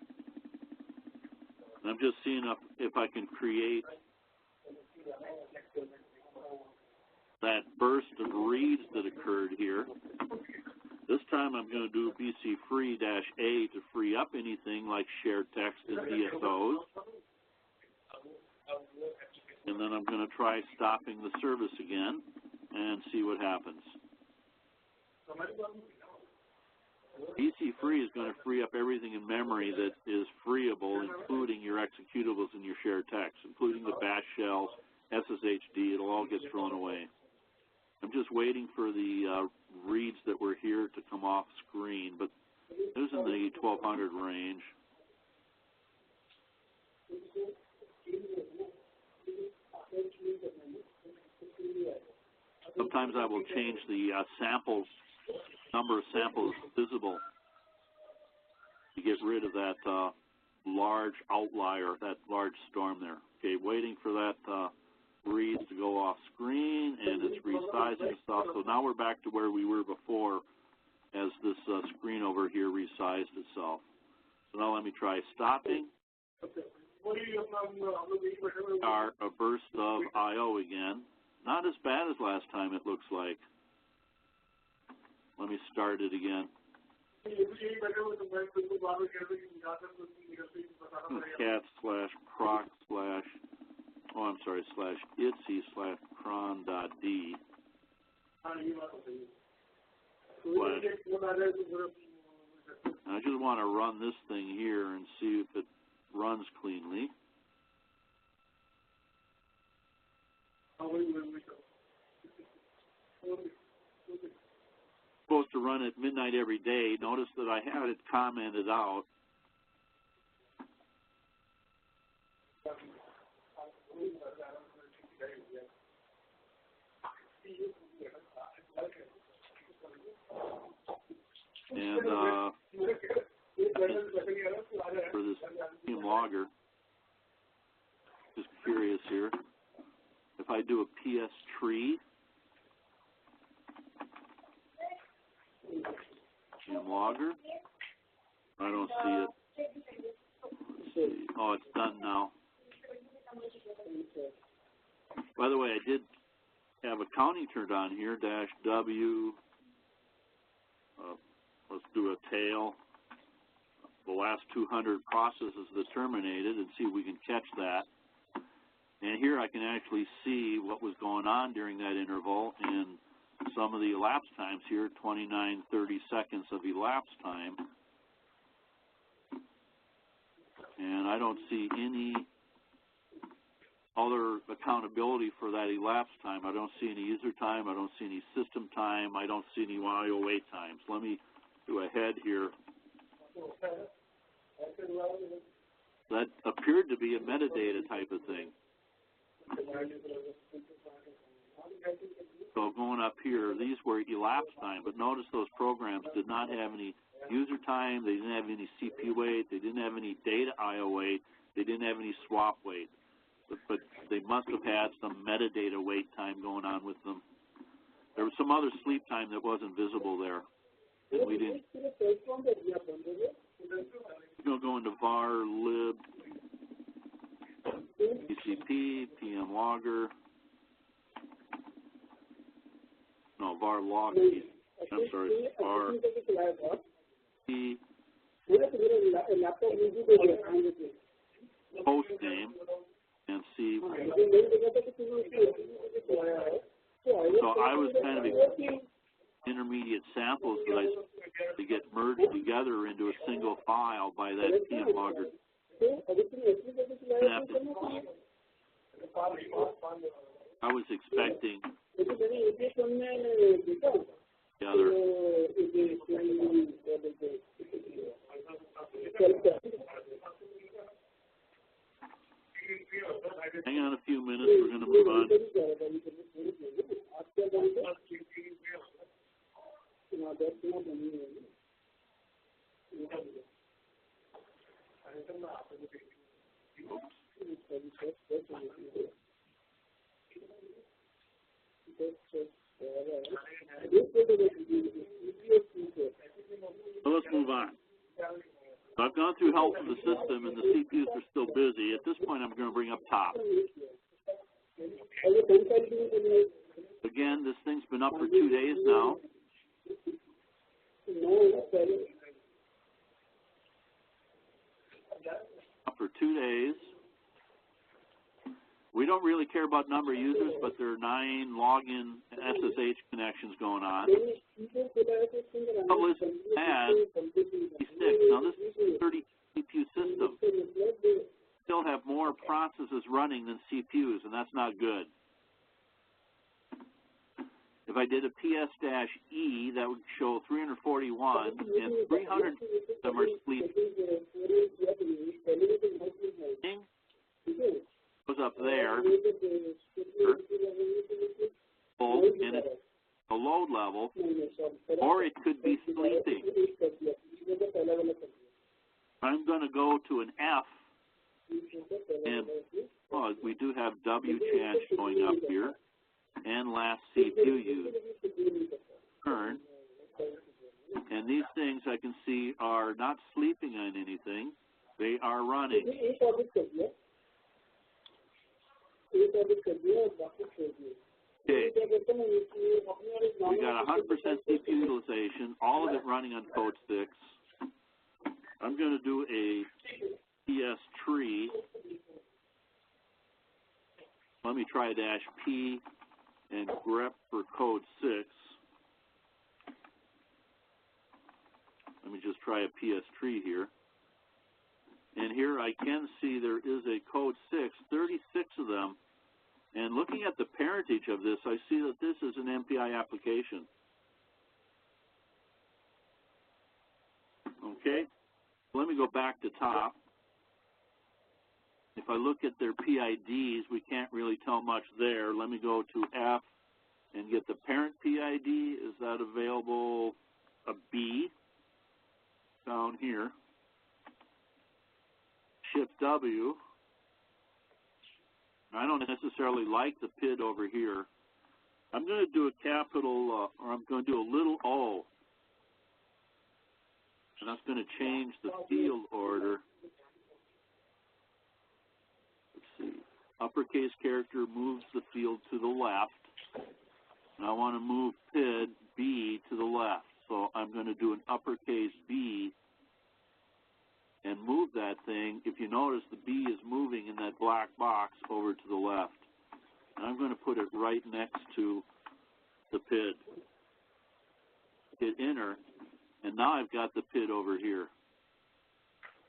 And I'm just seeing if I can create that burst of reads that occurred here. This time I'm going to do BC free-A to free up anything like shared text and DSOs. And then I'm going to try stopping the service again and see what happens. BC free is going to free up everything in memory that is freeable, including your executables and your shared text, including the bash shells, SSHD. It'll all get thrown away. I'm just waiting for the reads that were here to come off screen, but it was in the 1200 range. Sometimes I will change the samples, number of samples visible to get rid of that large outlier, that large storm there. Okay, waiting for that reads to go off screen, and it's resizing stuff. So now we're back to where we were before as this screen over here resized itself. So now let me try stopping. A burst of I/O again. Not as bad as last time, it looks like. Let me start it again. cat/proc/ /itsy/cron.d. I just want to run this thing here and see if it runs cleanly. Supposed to run at midnight every day. Notice that I had it commented out. And for this team logger, just curious here, if I do a PS tree, team logger, I don't see it. Let's see. Oh, it's done now. By the way, I did have a counting turned on here, -W. Let's do a tail. The last 200 processes that terminated and see if we can catch that. And here I can actually see what was going on during that interval and some of the elapsed times here, 29, 30 seconds of elapsed time. And I don't see any other accountability for that elapsed time. I don't see any user time. I don't see any system time. I don't see any audio wait times. Let me do a head here. That appeared to be a metadata type of thing. So going up here, these were elapsed time, but notice those programs did not have any user time, they didn't have any CPU wait, they didn't have any data I/O wait, they didn't have any swap wait. But they must have had some metadata wait time going on with them. There was some other sleep time that wasn't visible there. And we didn't. We'll go into var lib TCP PM logger. No, var log. I'm sorry, var P host name and see. So I was kind of intermediate samples that to get merged together into a single file by that PM logger. I was expecting the other. Hang on a few minutes, we're going to move on. So let's move on. So I've gone through health of the system, and the CPUs are still busy. At this point, I'm going to bring up top. Again, this thing's been up for 2 days now. Up for 2 days. We don't really care about number of users, but there are 9 login SSH connections going on. Publish add 36. Now this is a 30 CPU system. Still have more processes running than CPUs, and that's not good. If I did a PS-E, that would show 341, and 300 of them are sleeping. Goes up there, and it's a load level, or it could be sleeping. I'm going to go to an F, and we do have W chance showing up here, and last CPU used. Turn, and these things I can see are not sleeping on anything, they are running. Okay, we got 100% CPU utilization, all of it running on code 6. I'm going to do a PS tree. Let me try -P and grep for code 6. Let me just try a PS tree here. And here I can see there is a code 6, 36 of them. And looking at the parentage of this, I see that this is an MPI application. Okay, let me go back to top. If I look at their PIDs, we can't really tell much there. Let me go to F and get the parent PID. Is that available? A B down here. Shift W. I don't necessarily like the PID over here. I'm going to do a capital, or I'm going to do a little O. And that's going to change the field order. Let's see. uppercase character moves the field to the left, and I want to move PID B to the left. So I'm going to do an uppercase B and move that thing. If you notice, the B is moving in that black box over to the left. And I'm going to put it right next to the PID. Hit enter, and now I've got the PID over here.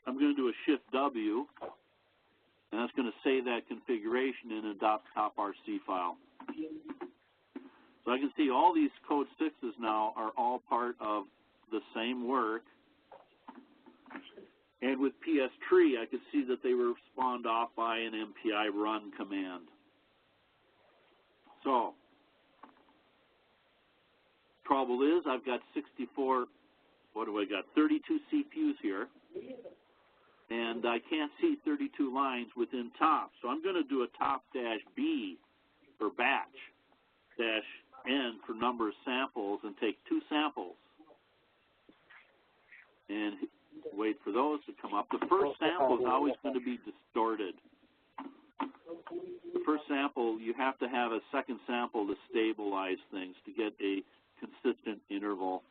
I'm going to do a Shift W, and that's going to save that configuration in a .top.rc file. So I can see all these code 6s now are all part of the same work. And with PS tree, I could see that they were spawned off by an MPI run command. So, trouble is I've got 64, what do I got, 32 CPUs here. And I can't see 32 lines within top. So I'm going to do a top-B for batch, -N for number of samples, and take 2 samples. And wait for those to come up. The first sample is always going to be distorted. The first sample, you have to have a second sample to stabilize things, to get a consistent interval.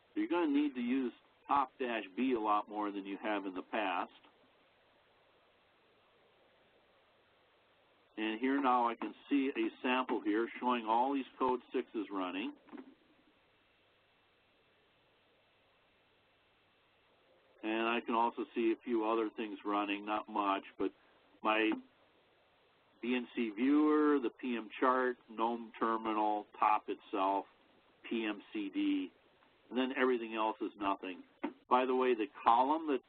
So you're going to need to use top-B a lot more than you have in the past. And here now I can see a sample here showing all these code 6s running. And I can also see a few other things running, not much, but my BNC viewer, the PM chart, GNOME terminal, top itself, PMCD, and then everything else is nothing. By the way, the column that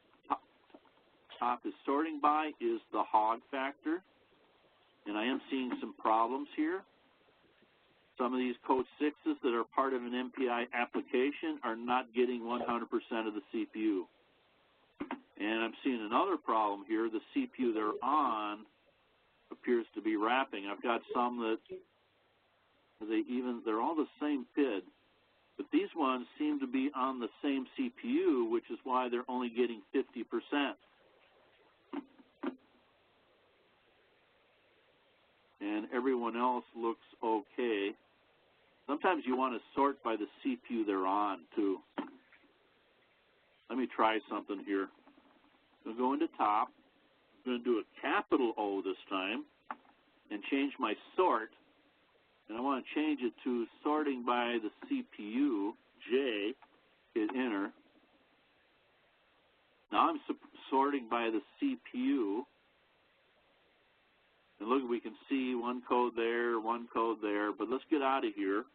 top is sorting by is the hog factor, and I am seeing some problems here. Some of these code 6s that are part of an MPI application are not getting 100% of the CPU. And I'm seeing another problem here. The CPU they're on appears to be wrapping. I've got some that they're all the same PID, but these ones seem to be on the same CPU, which is why they're only getting 50%. And everyone else looks okay. Sometimes you want to sort by the CPU they're on, too. Let me try something here. I'm going to go into top. I'm going to do a capital O this time and change my sort. And I want to change it to sorting by the CPU, J, hit enter. Now I'm sorting by the CPU. And look, we can see one code there, but let's get out of here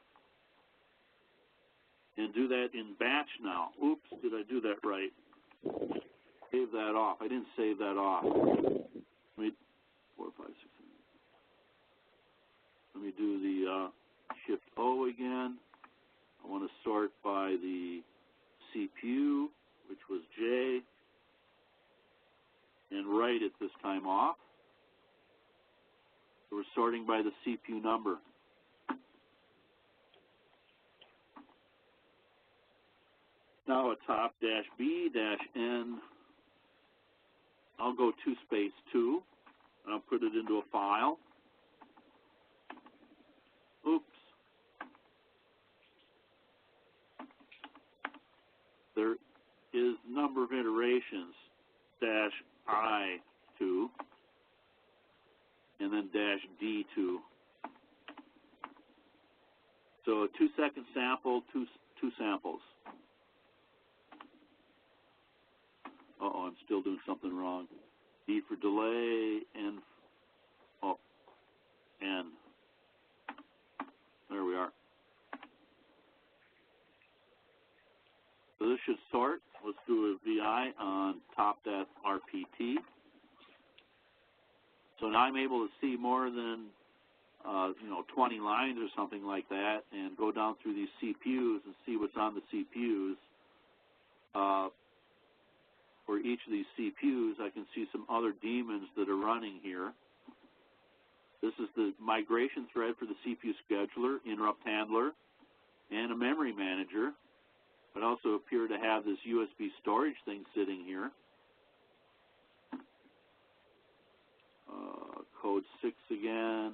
and do that in batch now. Oops, did I do that right? Save that off. I didn't save that off. Let me, 4, 5, 6, 7. Let me do the Shift O again. I want to sort by the CPU, which was J, and write it this time off. So we're sorting by the CPU number. Now a top-B-N, I'll go 2 2, and I'll put it into a file. Oops. There is number of iterations, -I2, and then -D2. So a 2-second sample, two samples. Uh-oh, I'm still doing something wrong. D for delay, N, N. There we are. So this should sort. Let's do a VI on top.rpt. So now I'm able to see more than 20 lines or something like that, and go down through these CPUs and see what's on the CPUs. For each of these CPUs, I can see some other daemons that are running here. This is the migration thread for the CPU scheduler, interrupt handler, and a memory manager. But also appear to have this USB storage thing sitting here. code 6 again.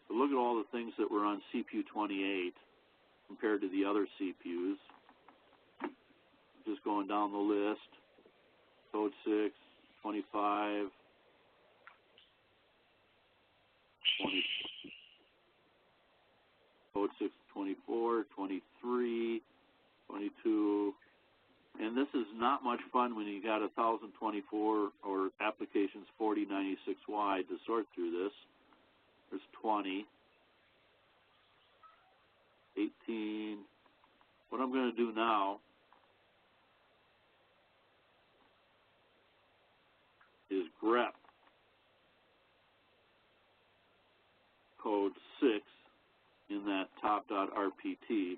But look at all the things that were on CPU 28 compared to the other CPUs. Just going down the list. Code 6, 25, 20, code 6, 24, 23, 22. And this is not much fun when you got 1024 or applications 4096 wide to sort through this. There's 20, 18. What I'm going to do now is grep code 6 in that top.rpt.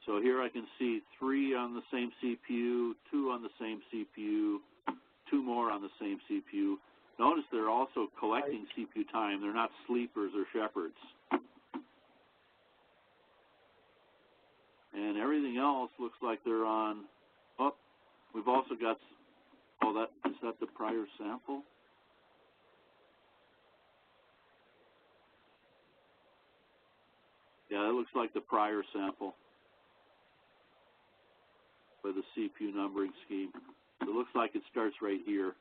So here I can see 3 on the same CPU, 2 on the same CPU, 2 more on the same CPU. Notice they're also collecting CPU time. They're not sleepers or shepherds. And everything else looks like they're on, oh, we've also got, oh, is that the prior sample? Yeah, that looks like the prior sample for the CPU numbering scheme. So it looks like it starts right here,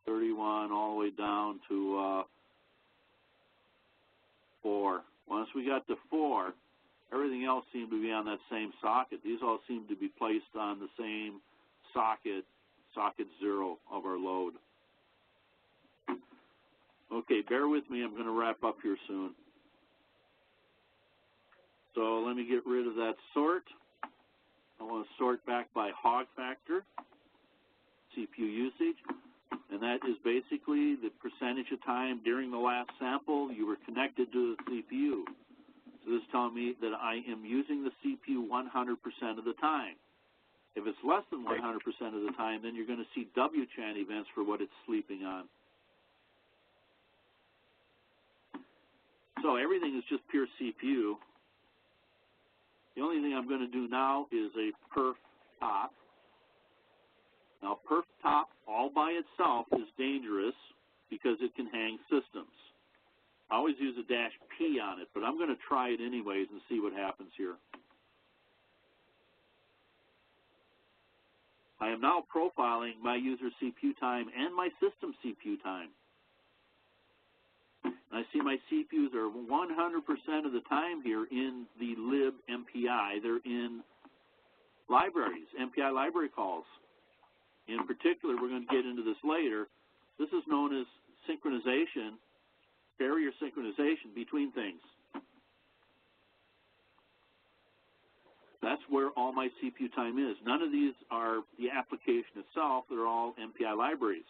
31 all the way down to 4. Once we got to 4, everything else seemed to be on that same socket. These all seem to be placed on the same socket, socket 0 of our load. Okay, bear with me. I'm going to wrap up here soon. So let me get rid of that sort. I want to sort back by hog factor, CPU usage, and that is basically the percentage of time during the last sample you were connected to the CPU. So this is telling me that I am using the CPU 100% of the time. If it's less than 100% of the time, then you're going to see WCHAN events for what it's sleeping on. So everything is just pure CPU. The only thing I'm going to do now is a perf top. Now, perf top all by itself is dangerous because it can hang systems. I always use a -P on it, but I'm going to try it anyways and see what happens here. I am now profiling my user CPU time and my system CPU time. And I see my CPUs are 100% of the time here in the lib MPI. They're in libraries, MPI library calls. In particular, we're going to get into this later. This is known as synchronization, carrier synchronization between things. That's where all my CPU time is. None of these are the application itself. They're all MPI libraries.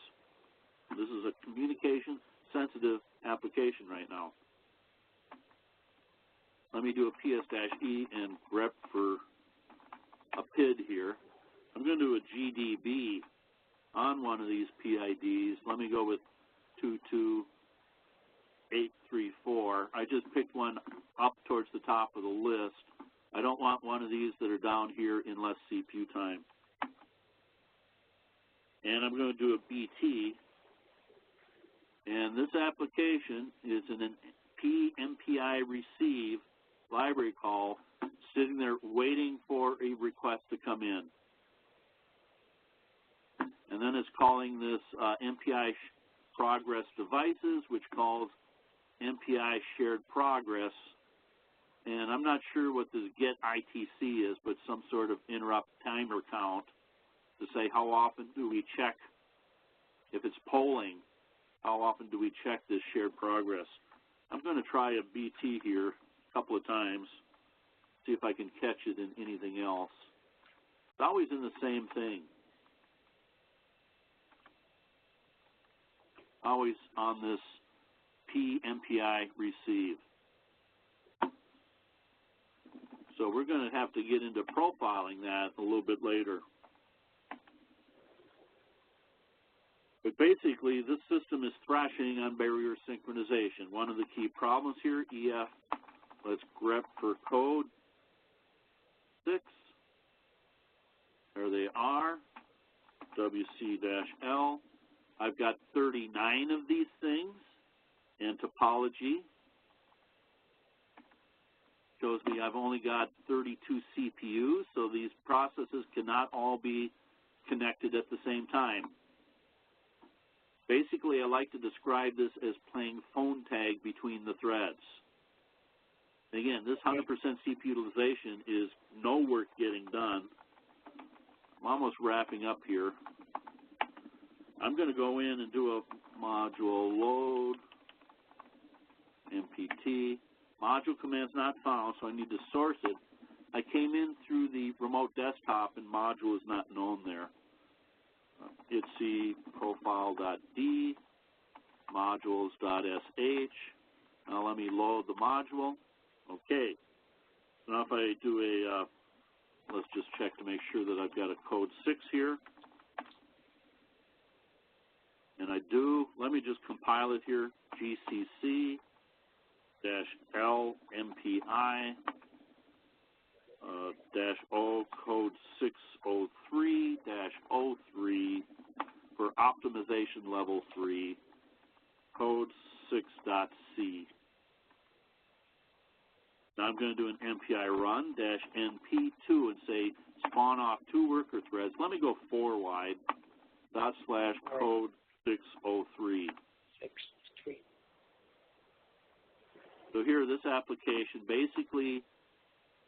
This is a communication-sensitive application right now. Let me do a PS-E and grep for a PID here. I'm going to do a GDB on one of these PIDs. Let me go with 22834. I just picked one up towards the top of the list. I don't want one of these that are down here in less CPU time. And I'm going to do a BT. And this application is an PMPI receive library call sitting there waiting for a request to come in. And then it's calling this MPI progress devices, which calls MPI shared progress. And I'm not sure what this get ITC is, but some sort of interrupt timer count to say how often do we check, if it's polling, how often do we check this shared progress. I'm going to try a BT here a couple of times, see if I can catch it in anything else. It's always in the same thing. Always on this PMPI receive. So we're going to have to get into profiling that a little bit later. But basically, this system is thrashing on barrier synchronization. One of the key problems here, EF, let's grep for code 6. There they are, WC-L. I've got 39 of these things, and topology shows me I've only got 32 CPUs, so these processes cannot all be connected at the same time. Basically, I like to describe this as playing phone tag between the threads. Again, this 100% CPU utilization is no work getting done. I'm almost wrapping up here. I'm going to go in and do a module load, MPT. Module command's not found, so I need to source it. I came in through the remote desktop, and module is not known there. ITC profile.d, modules.sh. Now let me load the module. Okay. Now if I do a, let's just check to make sure that I've got a code 6 here. And I do. Let me just compile it here. GCC -LMPI -O code 603-03 for optimization level 3, code 6.c. Now I'm going to do an MPI run -NP2 and say spawn off 2 worker threads. Let me go 4 wide / code 603. So here, this application basically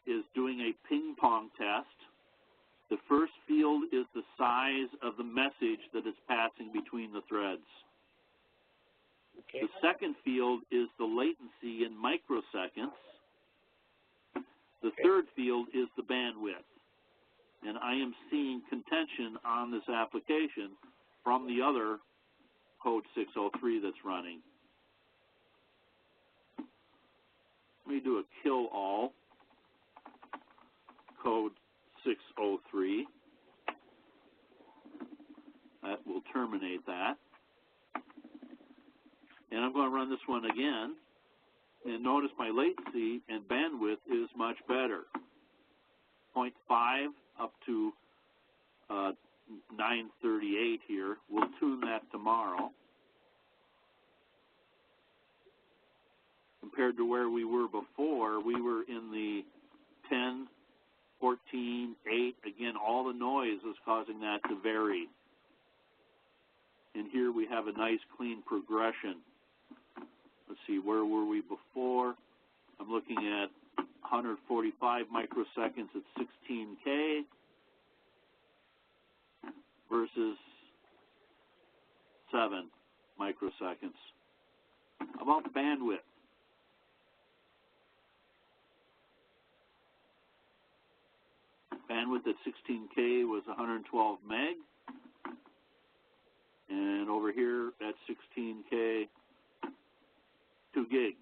is doing a ping pong test. The first field is the size of the message that is passing between the threads. Okay. The second field is the latency in microseconds. The third field is the bandwidth. And I am seeing contention on this application from the other code 603 that's running. Let me do a kill all, code 603. That will terminate that. And I'm going to run this one again. And notice my latency and bandwidth is much better. 0.5 up to 938 here. We'll tune that tomorrow. Compared to where we were before, we were in the 10, 14, 8. Again, all the noise is causing that to vary. And here we have a nice clean progression. Let's see, where were we before? I'm looking at 145 microseconds at 16K versus 7 microseconds. How about bandwidth? Bandwidth at 16K was 112 meg. And over here at 16K, 2 gig.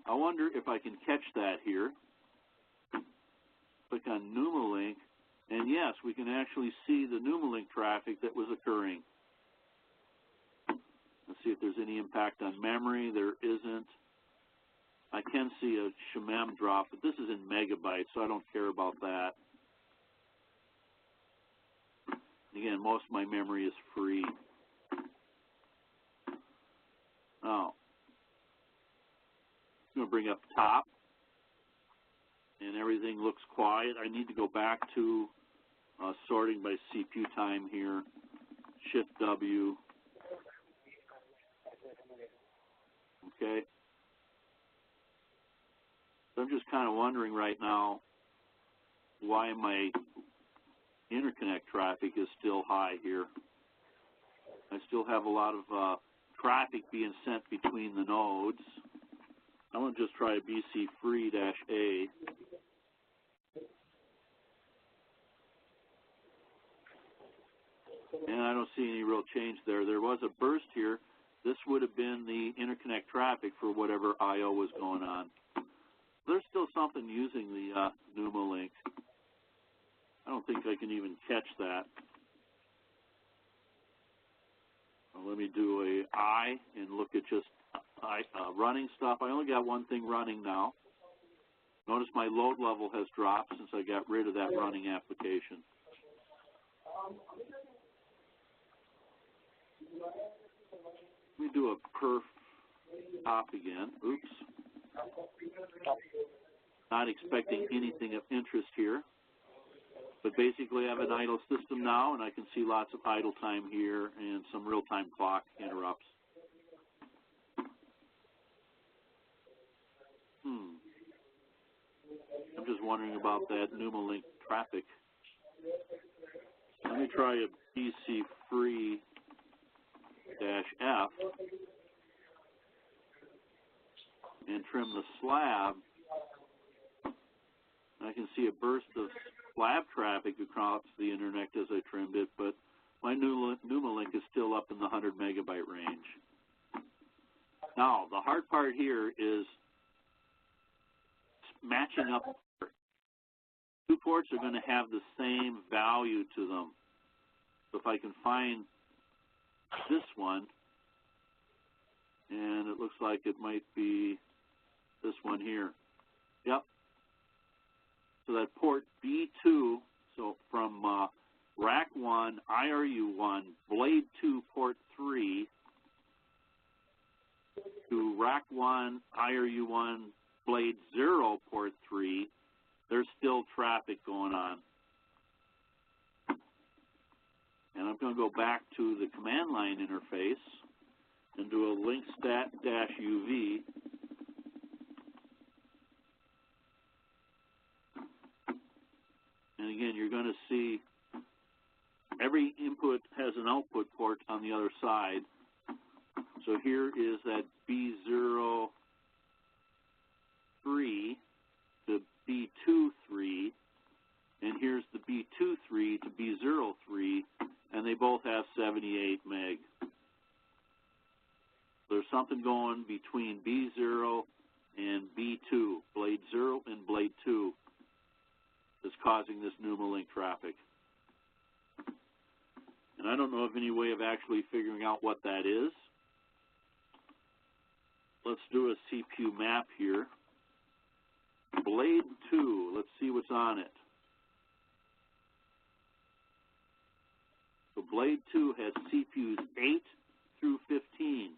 I wonder if I can catch that here. Click on Numalink, and yes, we can actually see the Numalink traffic that was occurring. Let's see if there's any impact on memory. There isn't. I can see a shemem drop, but this is in megabytes, so I don't care about that. Again, most of my memory is free. Now, I'm going to bring up top, and everything looks quiet. I need to go back to sorting by CPU time here. Shift W. Okay. So I'm just kind of wondering right now why my interconnect traffic is still high here. I still have a lot of traffic being sent between the nodes. I'm going to just try BC free-A. And I don't see any real change there. There was a burst here. This would have been the interconnect traffic for whatever I/O was going on. There's still something using the Numalink. I don't think I can even catch that. Well, let me do a I and look at just running stuff. I only got one thing running now. Notice my load level has dropped since I got rid of that running application. Let me do a perf top again. Oops. Not expecting anything of interest here. But basically I have an idle system now, and I can see lots of idle time here and some real-time clock interrupts. I'm just wondering about that Numalink traffic. Let me try a BC free -F and trim the slab. I can see a burst of slab traffic across the internet as I trimmed it, but my Numalink is still up in the 100 megabyte range. Now, the hard part here is matching up. Two ports are going to have the same value to them. So if I can find this one, and it looks like it might be this one here. Yep. So that port B2, so from rack 1, IRU1, blade 2, port 3, to rack 1, IRU1, blade 0, port 3, there's still traffic going on. And I'm going to go back to the command line interface and do a link stat-UV. And again, you're going to see every input has an output port on the other side. So here is that B03 to B23, and here's the B23 to B03, and they both have 78 meg. There's something going between B0 and B2, blade 0 and blade 2, that's causing this Numalink traffic. And I don't know of any way of actually figuring out what that is. Let's do a CPU map here. Blade 2, let's see what's on it. So blade 2 has CPUs 8 through 15.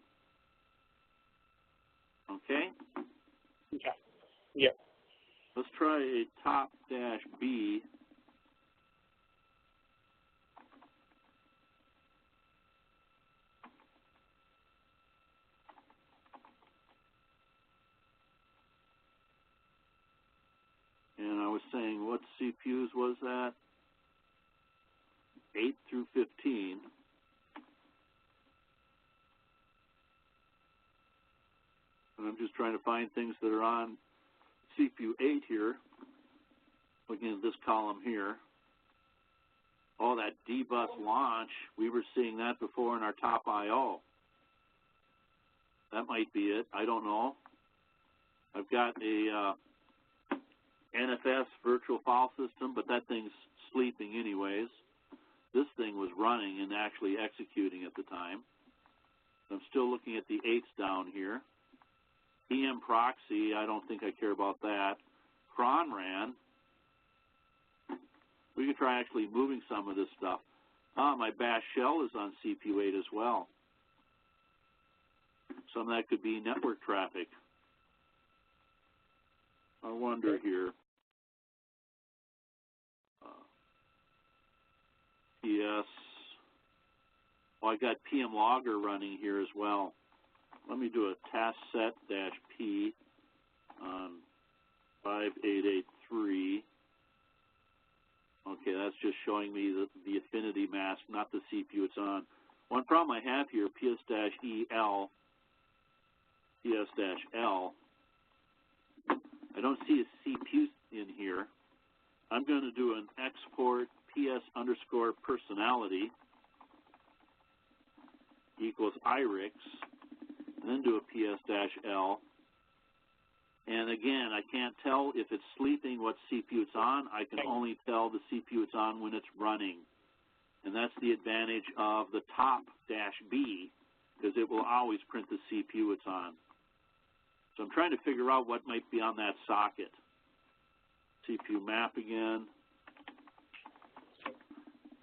Okay? Yeah. Yep. Let's try a top-B. And I was saying, what CPUs was that? 8 through 15. And I'm just trying to find things that are on CPU 8 here. Looking at this column here. Oh, that D-bus launch, we were seeing that before in our top I/O. That might be it. I don't know. I've got a NFS virtual file system, but that thing's sleeping anyways. This thing was running and actually executing at the time. I'm still looking at the 8s down here. EM proxy, I don't think I care about that. Cron ran. We could try actually moving some of this stuff. My bash shell is on CPU 8 as well. Some of that could be network traffic. I wonder here. PS. Oh, I got PM logger running here as well. Let me do a task set-P on 5883. Okay, that's just showing me the affinity mask, not the CPU it's on. One problem I have here, PS-EL, PS-L. I don't see a CPU in here. I'm going to do an export PS_personality equals IRIX, and then do a PS-L. And again, I can't tell if it's sleeping what CPU it's on. I can only tell the CPU it's on when it's running. And that's the advantage of the top-B, because it will always print the CPU it's on. So I'm trying to figure out what might be on that socket. CPU map again.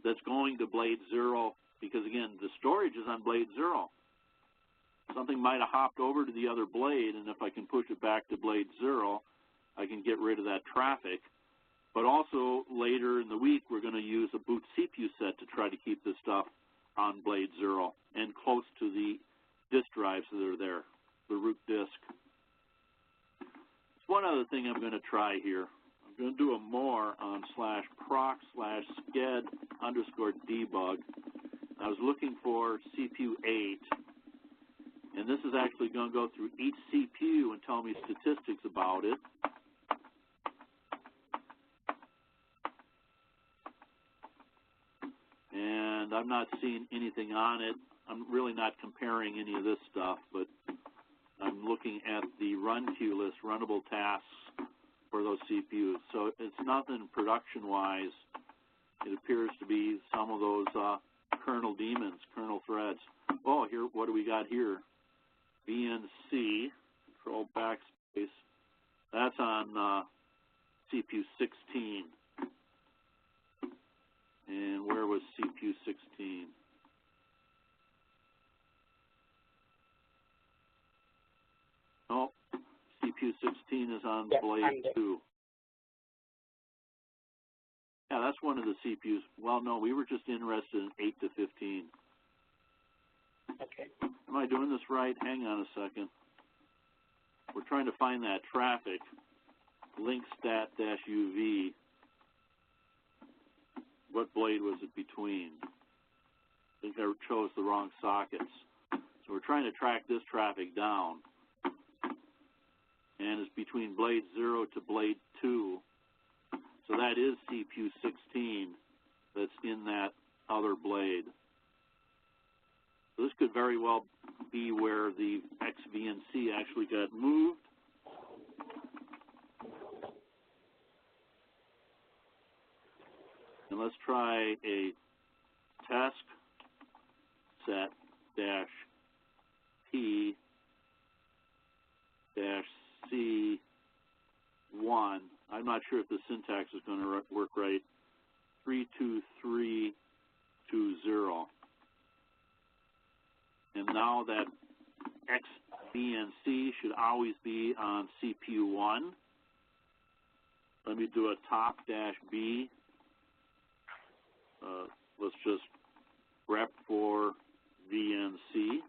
That's going to blade 0 because, again, the storage is on blade 0. Something might have hopped over to the other blade, and if I can push it back to blade 0, I can get rid of that traffic. But also, later in the week, we're going to use a boot CPU set to try to keep this stuff on blade 0 and close to the disk drives that are there, the root disk. One other thing I'm going to try here. I'm going to do a more on /proc/sched_debug. I was looking for CPU 8, and this is actually going to go through each CPU and tell me statistics about it. And I'm not seeing anything on it. I'm really not comparing any of this stuff, but I'm looking at the run queue list, runnable tasks for those CPUs. So it's nothing production-wise. It appears to be some of those kernel daemons, kernel threads. Oh, here, what do we got here? VNC, control backspace. That's on CPU 16. And where was CPU 16? Oh, CPU 16 is on blade 2. Yeah, that's one of the CPUs. Well, no, we were just interested in 8 to 15. Okay. Am I doing this right? Hang on a second. We're trying to find that traffic. Link stat-uv. What blade was it between? I think I chose the wrong sockets. So we're trying to track this traffic down. And it's between blade 0 to blade 2. So that is CPU 16 that's in that other blade. So this could very well be where the XVNC actually got moved. And let's try a task set dash P dash C1. I'm not sure if the syntax is going to work right. 32320. And now that XVNC should always be on CPU 1. Let me do a top dash B. Let's just rep for VNC.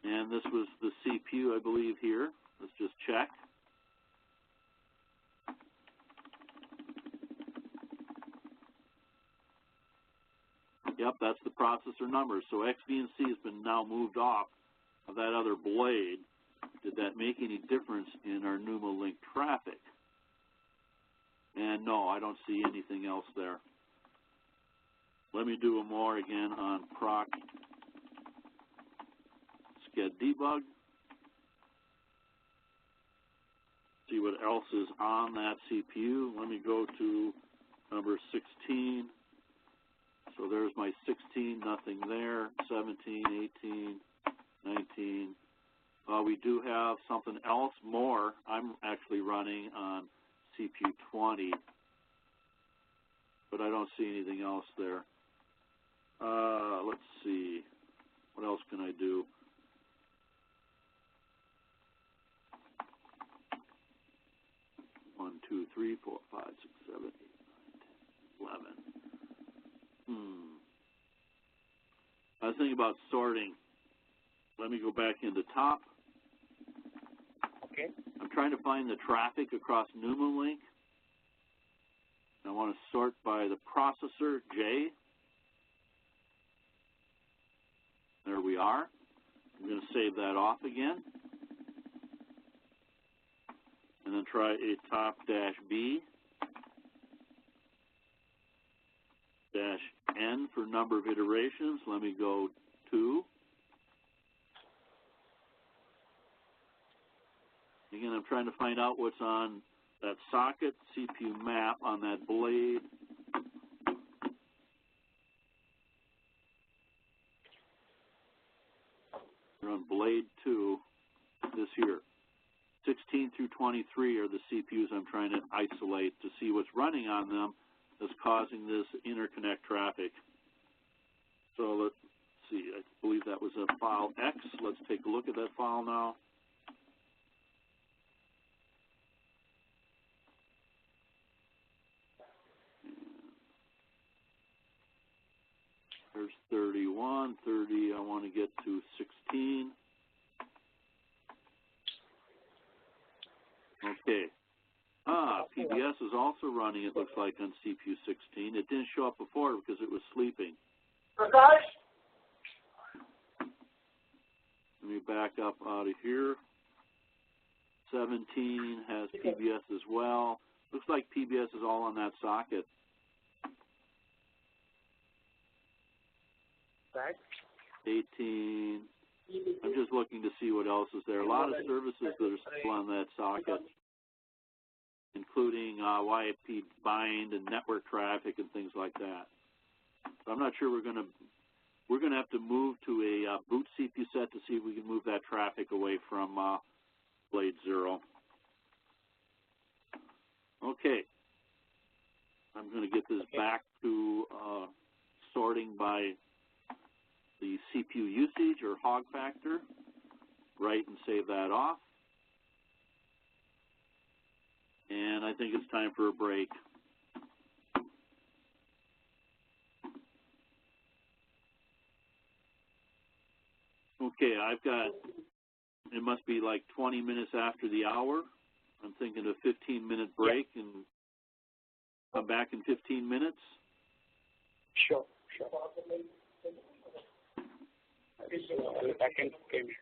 And this was the CPU, I believe, here. Let's just check. Yep, that's the processor number. So XVNC has been now moved off of that other blade. Did that make any difference in our NumaLink traffic? And no, I don't see anything else there. Let me do a more again on proc sched debug. See what else is on that CPU. Let me go to number 16. So there's my 16, nothing there. 17, 18, 19. We do have something else more. I'm actually running on CPU 20, but I don't see anything else there. Let's see. What else can I do? One, 2, 3, 4, 5, 6, 7, 8, 9, 10, 11. I was thinking about sorting. Let me go back into top. Okay. I'm trying to find the traffic across NumaLink. I want to sort by the processor, J. There we are. I'm going to save that off again. And then try a top dash B dash N for number of iterations. Let me go 2. Again, I'm trying to find out what's on that socket CPU map on that blade. We're on blade 2, this here. 16 through 23 are the CPUs I'm trying to isolate to see what's running on them that's causing this interconnect traffic. So let's see, I believe that was a file X. Let's take a look at that file now. There's 31, 30, I want to get to 16. Okay. PBS is also running, it looks like, on CPU 16. It didn't show up before because it was sleeping. Let me back up out of here. 17 has PBS as well. Looks like PBS is all on that socket. Right. 18. I'm just looking to see what else is there. A lot of services that are still on that socket, including YIP bind and network traffic and things like that. So I'm not sure we're going to have to move to a boot CPU set to see if we can move that traffic away from Blade 0. Okay. I'm going to get this back to sorting by the CPU usage or hog factor. Write and save that off. And I think it's time for a break. Okay, I've got, it must be like 20 minutes after the hour. I'm thinking a 15-minute break and come back in 15 minutes. Sure. I'll be back in 15 minutes.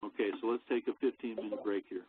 Okay, so let's take a 15-minute break here.